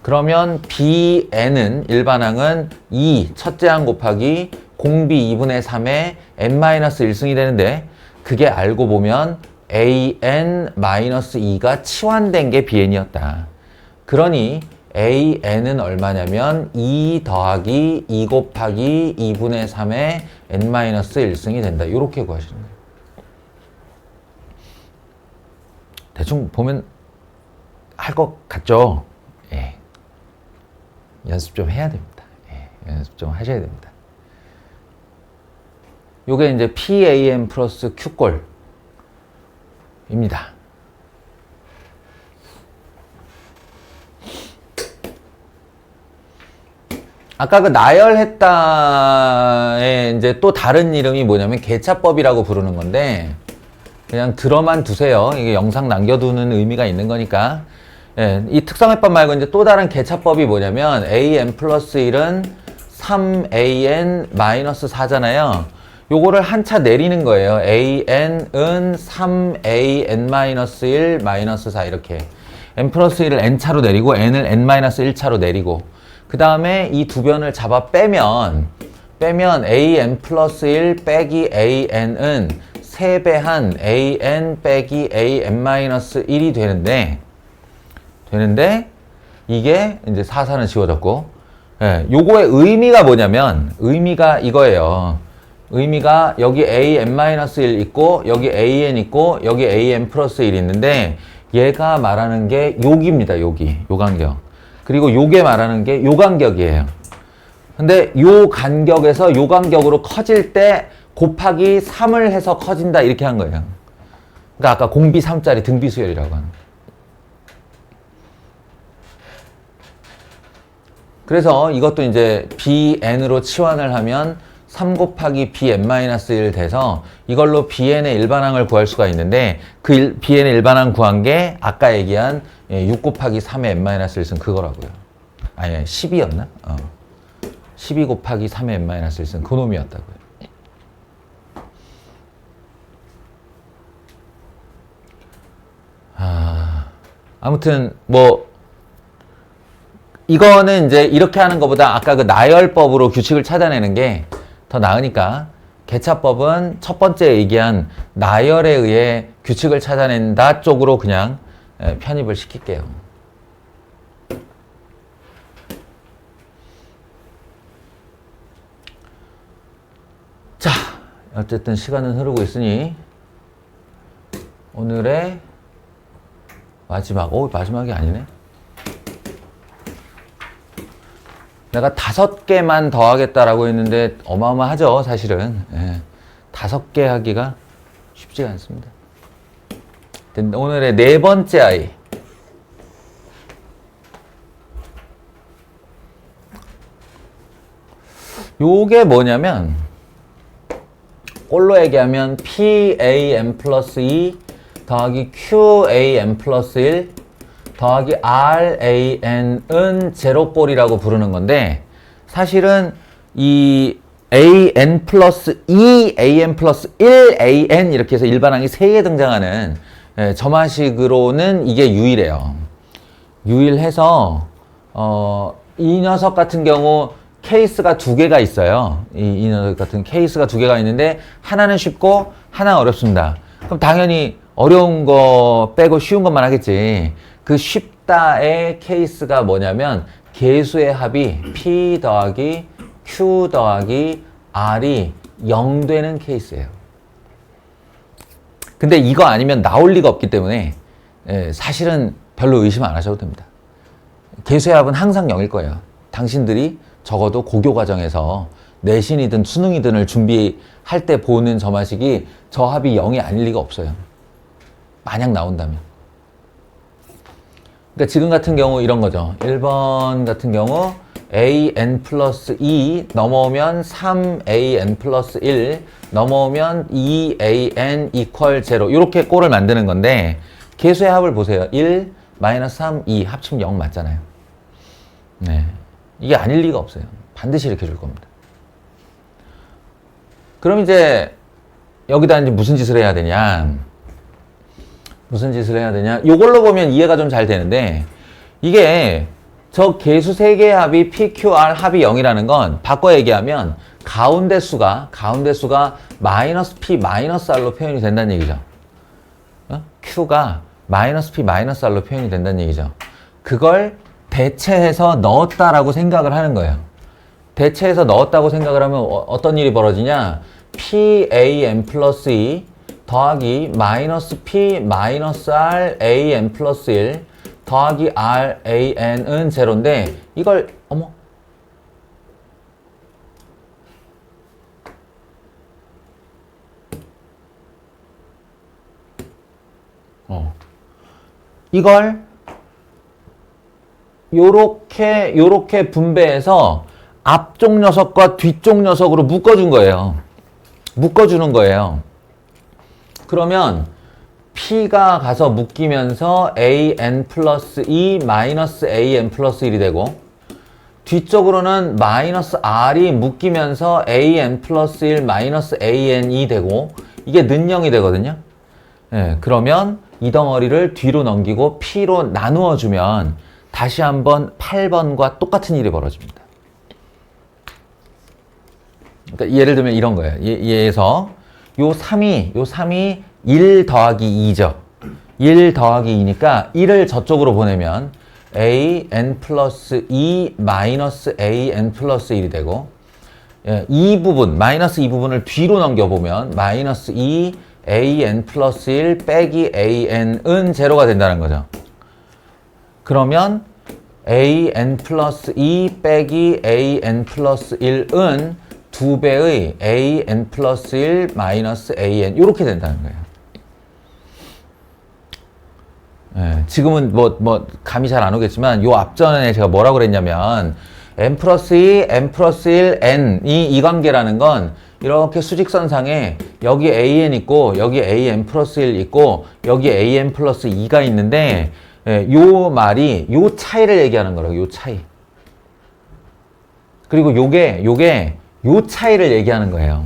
그러면 BN은 일반항은 2 첫째 항 곱하기 공비 2분의 3의 n-1승이 되는데 그게 알고 보면 an-2가 치환된 게 BN이었다. 그러니 AN은 얼마냐면 2 더하기 2 곱하기 2분의 3의 n-1승이 된다. 이렇게 구하시는 거예요. 대충 보면 할 것 같죠? 예. 연습 좀 해야 됩니다. 예. 연습 좀 하셔야 됩니다. 요게 이제 PAM 플러스 Q꼴입니다. 아까 그 나열했다의 이제 또 다른 이름이 뭐냐면 개차법이라고 부르는 건데, 그냥 들어만 두세요. 이게 영상 남겨두는 의미가 있는 거니까. 예, 이 특성해법 말고 이제 또 다른 개차법이 뭐냐면 AN 플러스 1은 3AN 마이너스 4잖아요. 요거를 한 차 내리는 거예요. AN은 3AN 마이너스 1 마이너스 4 이렇게. N 플러스 1을 N차로 내리고 N을 N 마이너스 1차로 내리고, 그 다음에 이 두 변을 잡아 빼면 AN 플러스 1 빼기 AN은 3배한 AN 빼기 AN 마이너스 1이 되는데 이게 이제 4는 지워졌고, 예, 요거의 의미가 뭐냐면 의미가 이거예요. 의미가 여기 AN 마이너스 1 있고 여기 AN 있고 여기 AN 플러스 1 있는데, 얘가 말하는 게 여기입니다. 요 간격. 그리고 요게 말하는 게 요 간격이에요. 근데 요 간격에서 요 간격으로 커질 때 곱하기 3을 해서 커진다 이렇게 한 거예요. 그러니까 아까 공비 3짜리 등비수열이라고 하는. 그래서 이것도 이제 BN으로 치환을 하면 3 곱하기 BN-1 돼서 이걸로 BN의 일반항을 구할 수가 있는데, 그 BN의 일반항 구한 게 아까 얘기한 6 곱하기 3의 N-1은 그거라고요. 아니 12였나? 12 곱하기 3의 N-1은 그 놈이었다고요. 아무튼 뭐 이거는 이제 이렇게 하는 것보다 아까 그 나열법으로 규칙을 찾아내는 게 더 나으니까, 개차법은 첫 번째 얘기한 나열에 의해 규칙을 찾아낸다 쪽으로 그냥 편입을 시킬게요. 자, 어쨌든 시간은 흐르고 있으니 오늘의 마지막이 아니네. 내가 5개만 더 하겠다라고 했는데 어마어마하죠, 사실은. 예, 5개 하기가 쉽지가 않습니다. 오늘의 4번째 아이. 요게 뭐냐면, 꼴로 얘기하면 PAM 플러스 2 더하기 QAM 플러스 1 더하기 RAN은 제로꼴이라고 부르는 건데, 사실은 이 AN 플러스 2, AN 플러스 1, AN 이렇게 해서 일반항이 3개 등장하는 점화식으로는 이게 유일해요. 유일해서 이 녀석 같은 경우 케이스가 2개가 있어요. 이 녀석 같은 케이스가 2개가 있는데 하나는 쉽고 하나 어렵습니다. 그럼 당연히 어려운 거 빼고 쉬운 것만 하겠지. 그 쉽다의 케이스가 뭐냐면 계수의 합이 P 더하기 Q 더하기 R이 0 되는 케이스예요. 근데 이거 아니면 나올 리가 없기 때문에 사실은 별로 의심 안 하셔도 됩니다. 계수의 합은 항상 0일 거예요. 당신들이 적어도 고교 과정에서 내신이든 수능이든을 준비할 때 보는 점화식이 저 합이 0이 아닐 리가 없어요. 만약 나온다면. 그러니까 지금 같은 경우 이런 거죠. 1번 같은 경우 AN 플러스 2 넘어오면 3AN 플러스 1 넘어오면 2AN 이퀄 0 이렇게 꼴을 만드는 건데, 계수의 합을 보세요. 1, 마이너스 3, 2 합치면 0 맞잖아요. 네, 이게 아닐 리가 없어요. 반드시 이렇게 줄 겁니다. 그럼 이제 여기다 이제 무슨 짓을 해야 되냐? 요걸로 보면 이해가 좀 잘 되는데, 이게 저 계수 3개의 합이 PQR 합이 0이라는 건 바꿔 얘기하면 가운데 수가 마이너스 P 마이너스 R로 표현이 된다는 얘기죠. Q가 마이너스 P 마이너스 R로 표현이 된다는 얘기죠. 그걸 대체해서 넣었다라고 생각을 하는 거예요. 대체해서 넣었다고 생각을 하면 어떤 일이 벌어지냐? PAM 플러스 2 더하기 마이너스 P 마이너스 R AN 플러스 1 더하기 RAN은 제로인데, 이걸 이걸 요렇게 분배해서 앞쪽 녀석과 뒤쪽 녀석으로 묶어준 거예요. 묶어주는 거예요. 그러면 P가 가서 묶이면서 AN 플러스 2 마이너스 AN 플러스 1이 되고 뒤쪽으로는 마이너스 R이 묶이면서 AN 플러스 1 마이너스 AN이 되고 이게 는영이 되거든요. 예, 그러면 이 덩어리를 뒤로 넘기고 P로 나누어 주면 다시 한번 8번과 똑같은 일이 벌어집니다. 그러니까 예를 들면 이런 거예요. 얘에서 요 3이 1 더하기 2죠. 1 더하기 2니까 1을 저쪽으로 보내면 AN 플러스 2 마이너스 AN 플러스 1이 되고 이 부분, 마이너스 이 부분을 뒤로 넘겨보면 마이너스 2 AN 플러스 1 빼기 AN은 제로가 된다는 거죠. 그러면 AN 플러스 2 빼기 AN 플러스 1은 2배의 AN 플러스 1 마이너스 AN 이렇게 된다는 거예요. 예, 지금은 뭐 감이 잘 안 오겠지만 요 앞전에 제가 뭐라고 그랬냐면 n 플러스 2, n 플러스 1, n이 이 관계라는 건 이렇게 수직선상에 여기 an 있고 여기 an 플러스 1 있고 여기 an 플러스 2가 있는데 요 말이 요 차이를 얘기하는 거라고. 요 차이. 그리고 요게 요 차이를 얘기하는 거예요.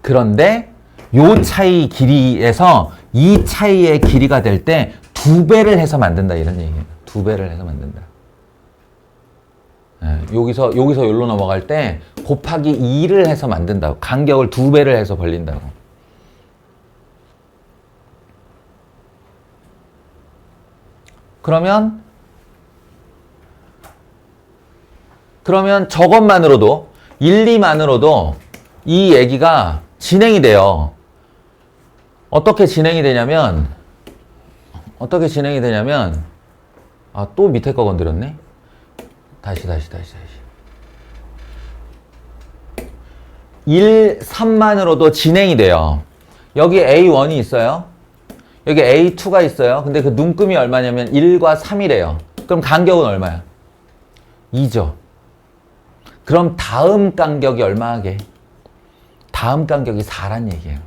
그런데 요 차이 길이에서 이 차이의 길이가 될 때 2배를 해서 만든다 이런 얘기예요. 2배를 해서 만든다. 여기서 여기로 넘어갈 때 곱하기 2를 해서 만든다고. 간격을 2배를 해서 벌린다고. 그러면 저것만으로도 1, 2만으로도 이 얘기가 진행이 돼요. 어떻게 진행이 되냐면 또 밑에 거 건드렸네. 다시 1, 3만으로도 진행이 돼요. 여기 A1이 있어요. 여기 A2가 있어요. 근데 그 눈금이 얼마냐면 1과 3이래요. 그럼 간격은 얼마야? 2죠. 그럼 다음 간격이 얼마하게? 다음 간격이 4란 얘기예요.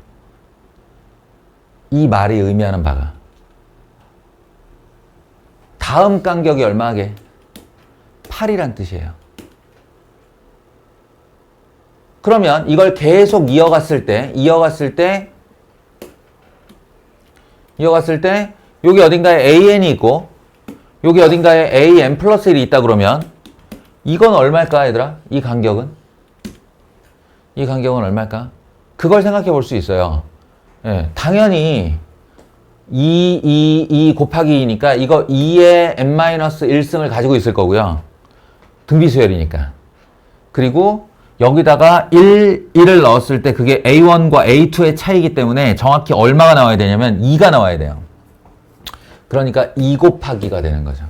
이 말이 의미하는 바가. 다음 간격이 얼마하게? 8이란 뜻이에요. 그러면 이걸 계속 이어갔을 때 여기 어딘가에 AN이 있고 여기 어딘가에 AN 플러스 1이 있다 그러면 이건 얼마일까 얘들아? 이 간격은 얼마일까? 그걸 생각해 볼 수 있어요. 예, 당연히 2 곱하기 2니까 이거 2의 n-1승을 가지고 있을 거고요. 등비수열이니까. 그리고 여기다가 1을 넣었을 때 그게 A1과 A2의 차이기 때문에 정확히 얼마가 나와야 되냐면 2가 나와야 돼요. 그러니까 2 곱하기가 되는 거죠.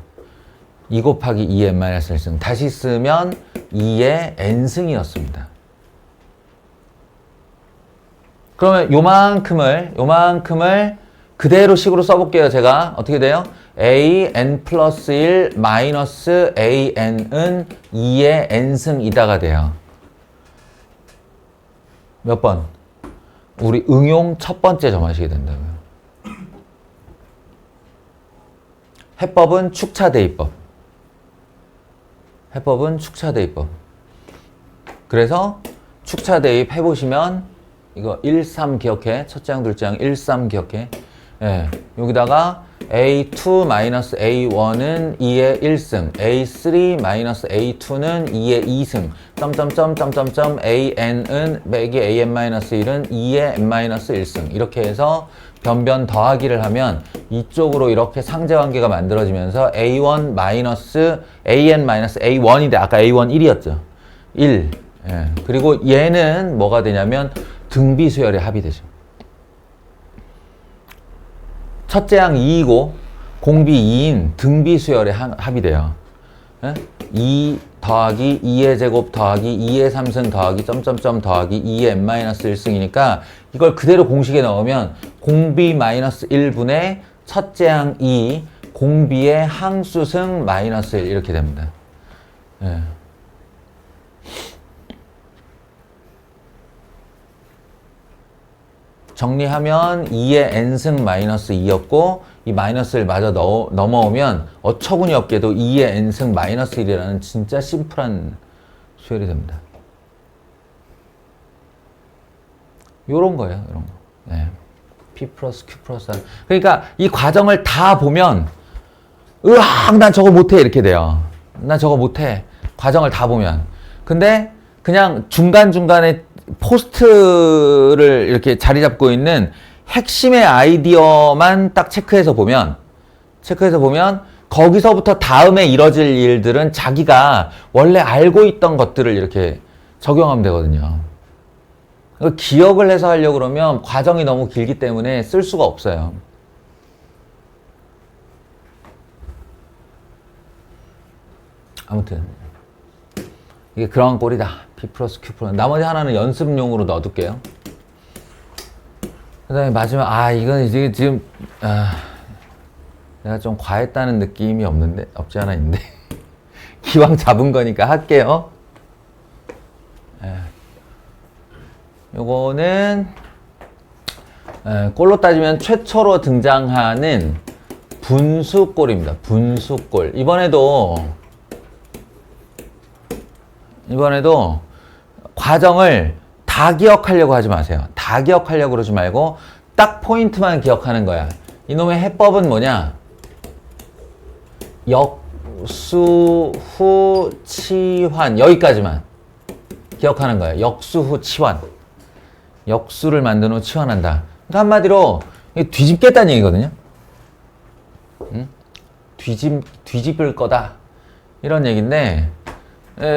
2 곱하기 2의 n-1승. 다시 쓰면 2의 n승이었습니다. 그러면 요만큼을 그대로 식으로 써볼게요. 제가 어떻게 돼요? AN 플러스 1 마이너스 AN은 2의 n승이다가 돼요. 몇 번? 우리 응용 첫 번째 점화식이 된다고요. 해법은 축차대입법. 그래서 축차대입 해보시면 이거 1, 3 기억해. 첫째 항, 둘째 항 1, 3 기억해. 예, 여기다가 A2 마이너스 A1은 2의 1승, A3 마이너스 A2는 2의 2승, 점점점 AN은 빼기 AN 마이너스 1은 2의 N 마이너스 1승. 이렇게 해서 변변 더하기를 하면 이쪽으로 이렇게 상제관계가 만들어지면서 A1 마이너스 AN 마이너스 A1인데 아까 A1 1이었죠. 1. 예. 그리고 얘는 뭐가 되냐면 등비수열의 합이 되죠. 첫째 항 2이고 공비 2인 등비수열의 합이 돼요. 2 더하기 2의 제곱 더하기 2의 3승 더하기 점점점 더하기 2의 n-1승이니까 이걸 그대로 공식에 넣으면 공비 마이너스 1분의 첫째 항 2, 공비의 항수승 마이너스 1 이렇게 됩니다. 예. 정리하면 2의 n승 마이너스 2였고 이 마이너스를 마저 넘어오면 어처구니없게도 2의 n승 마이너스 1이라는 진짜 심플한 수열이 됩니다. 요런 거예요. 요런 거. 네. P 플러스 Q 플러스 R. 그러니까 이 과정을 다 보면 으악 난 저거 못해 이렇게 돼요. 난 저거 못해. 과정을 다 보면. 근데 그냥 중간중간에 포스트를 이렇게 자리 잡고 있는 핵심의 아이디어만 딱 체크해서 보면 거기서부터 다음에 이뤄질 일들은 자기가 원래 알고 있던 것들을 이렇게 적용하면 되거든요. 기억을 해서 하려고 그러면 과정이 너무 길기 때문에 쓸 수가 없어요. 아무튼 이게 그런 꼴이다. P 플러스 Q 플러스. 나머지 하나는 연습용으로 넣어둘게요. 그 다음에 마지막, 이건 이제 지금, 내가 좀 과했다는 느낌이 없지 않아 있는데. 기왕 잡은 거니까 할게요. 요거는, 골로 따지면 최초로 등장하는 분수골입니다. 분수골. 이번에도 과정을 다 기억하려고 하지 마세요. 다 기억하려고 그러지 말고 딱 포인트만 기억하는 거야. 이놈의 해법은 뭐냐? 역수 후 치환 여기까지만 기억하는 거야. 역수 후 치환. 역수를 만든 후 치환한다. 그러니까 한마디로 뒤집겠다는 얘기거든요. 응? 뒤집을 거다. 이런 얘기인데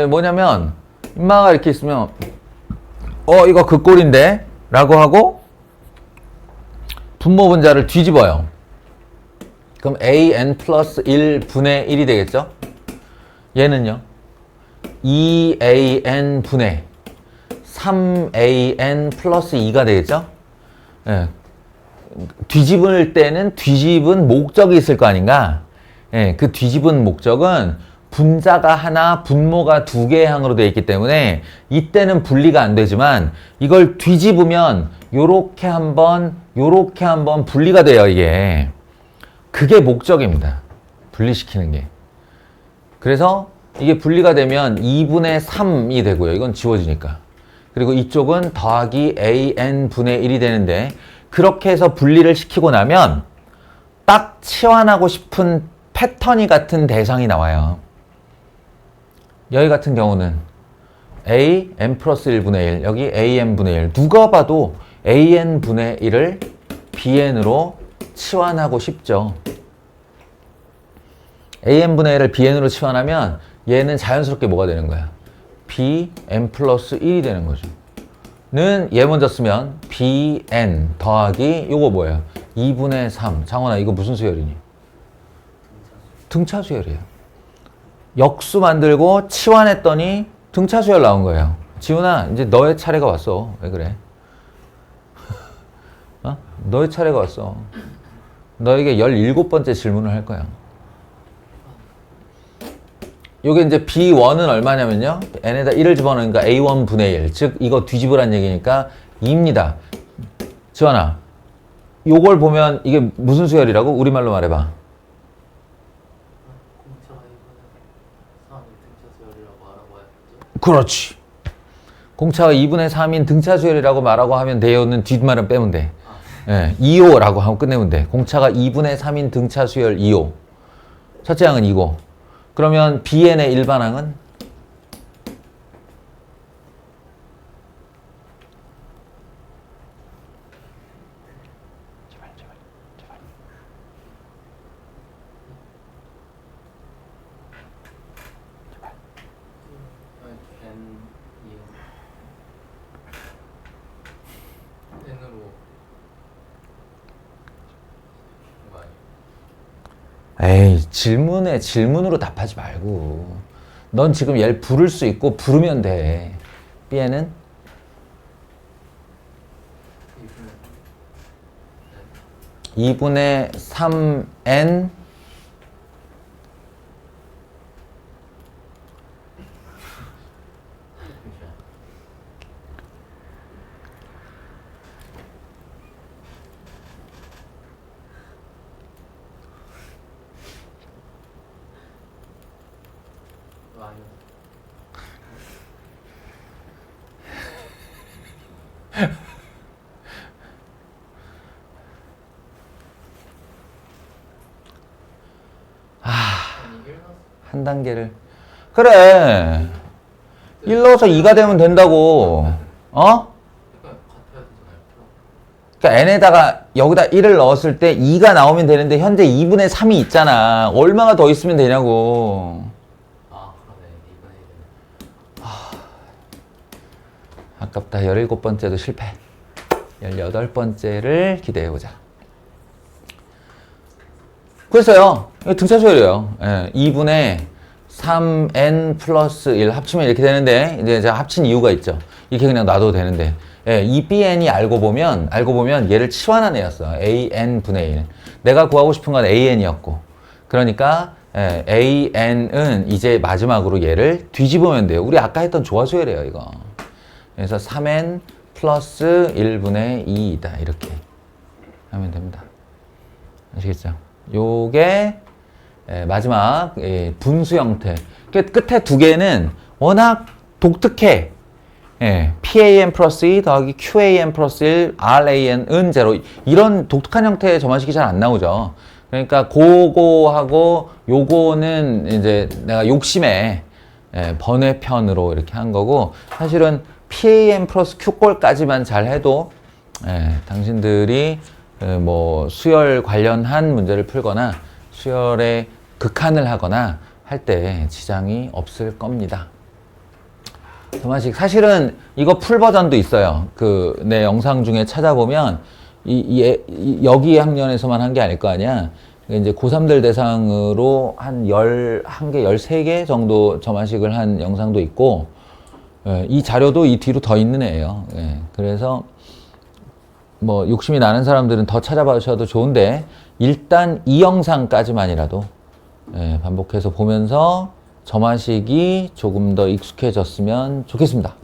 뭐냐면 인마가 이렇게 있으면 이거 그 꼴인데 라고 하고 분모 분자를 뒤집어요. 그럼 an 플러스 1분의 1이 되겠죠? 얘는요 2an 분의 3an 플러스 2가 되겠죠? 예. 뒤집을 때는 뒤집은 목적이 있을 거 아닌가? 예, 그 뒤집은 목적은 분자가 하나, 분모가 두 개의 항으로 되어 있기 때문에 이때는 분리가 안 되지만 이걸 뒤집으면 요렇게 한번 분리가 돼요, 이게. 그게 목적입니다. 분리시키는 게. 그래서 이게 분리가 되면 2분의 3이 되고요. 이건 지워지니까. 그리고 이쪽은 더하기 an분의 1이 되는데 그렇게 해서 분리를 시키고 나면 딱 치환하고 싶은 패턴이 같은 대상이 나와요. 여기 같은 경우는 a, n 플러스 1분의 1, 여기 an분의 1. 누가 봐도 an분의 1을 bn으로 치환하고 싶죠. an분의 1을 bn으로 치환하면 얘는 자연스럽게 뭐가 되는 거야? bn 플러스 1이 되는 거죠. 는 얘 먼저 쓰면 bn 더하기 요거 뭐예요? 2분의 3. 장원아 이거 무슨 수열이니? 등차 수열이에요. 역수 만들고 치환했더니 등차 수열 나온 거예요. 지훈아 이제 너의 차례가 왔어. 왜 그래? 너의 차례가 왔어. 너에게 17번째 질문을 할 거야. 요게 이제 B1은 얼마냐면요. n에다 1을 집어넣으니까 A1 분의 1. 즉 이거 뒤집으란 얘기니까 2입니다. 지원아 요걸 보면 이게 무슨 수열이라고? 우리말로 말해봐. 그렇지. 공차가 2분의 3인 등차 수열이라고 말하고 하면 돼요는 뒷말은 빼면 돼. 2호라고 하고 끝내면 돼. 공차가 2분의 3인 등차 수열 2호. 첫째 항은 2고. 그러면 bn의 일반항은 에이, 질문으로 답하지 말고. 넌 지금 얘를 부를 수 있고 부르면 돼. B에는 2 2분의 3n 한 단계를 그래 1 넣어서 2가 되면 된다고 어? 그러니까 n에다가 여기다 1을 넣었을 때 2가 나오면 되는데 현재 2분의 3이 있잖아 얼마나 더 있으면 되냐고 아깝다 17번째도 실패 18번째를 기대해보자 그랬어요. 이거 등차수열이에요. 예, 2분의 3n 플러스 1 합치면 이렇게 되는데 이제 제가 합친 이유가 있죠. 이렇게 그냥 놔둬도 되는데 예, 이 bn이 알고 보면 얘를 치환한 애였어. an 분의 1. 내가 구하고 싶은 건 an이었고 그러니까 예, an은 이제 마지막으로 얘를 뒤집으면 돼요. 우리 아까 했던 조화수열이에요. 이거. 그래서 3n 플러스 1분의 2이다. 이렇게 하면 됩니다. 아시겠죠? 요게 마지막 분수 형태. 끝에 두 개는 워낙 독특해. PAN 플러스 2 더하기 QAN 플러스 1 RAN은 제로. 이런 독특한 형태의 점화식이 잘 안 나오죠. 그러니까 그거하고 요거는 이제 내가 욕심에 번외편으로 이렇게 한 거고 사실은 PAN 플러스 Q꼴까지만 잘 해도 당신들이 뭐 수열 관련한 문제를 풀거나 수열에 극한을 하거나 할 때 지장이 없을 겁니다. 점화식 사실은 이거 풀 버전도 있어요. 그 내 영상 중에 찾아보면 여기 학년에서만 한 게 아닐 거 아니야. 이제 고3들 대상으로 한 11개, 13개 정도 점화식을 한 영상도 있고 이 자료도 이 뒤로 더 있는 애예요. 그래서 뭐 욕심이 나는 사람들은 더 찾아봐주셔도 좋은데 일단 이 영상까지만이라도 반복해서 보면서 점화식이 조금 더 익숙해졌으면 좋겠습니다.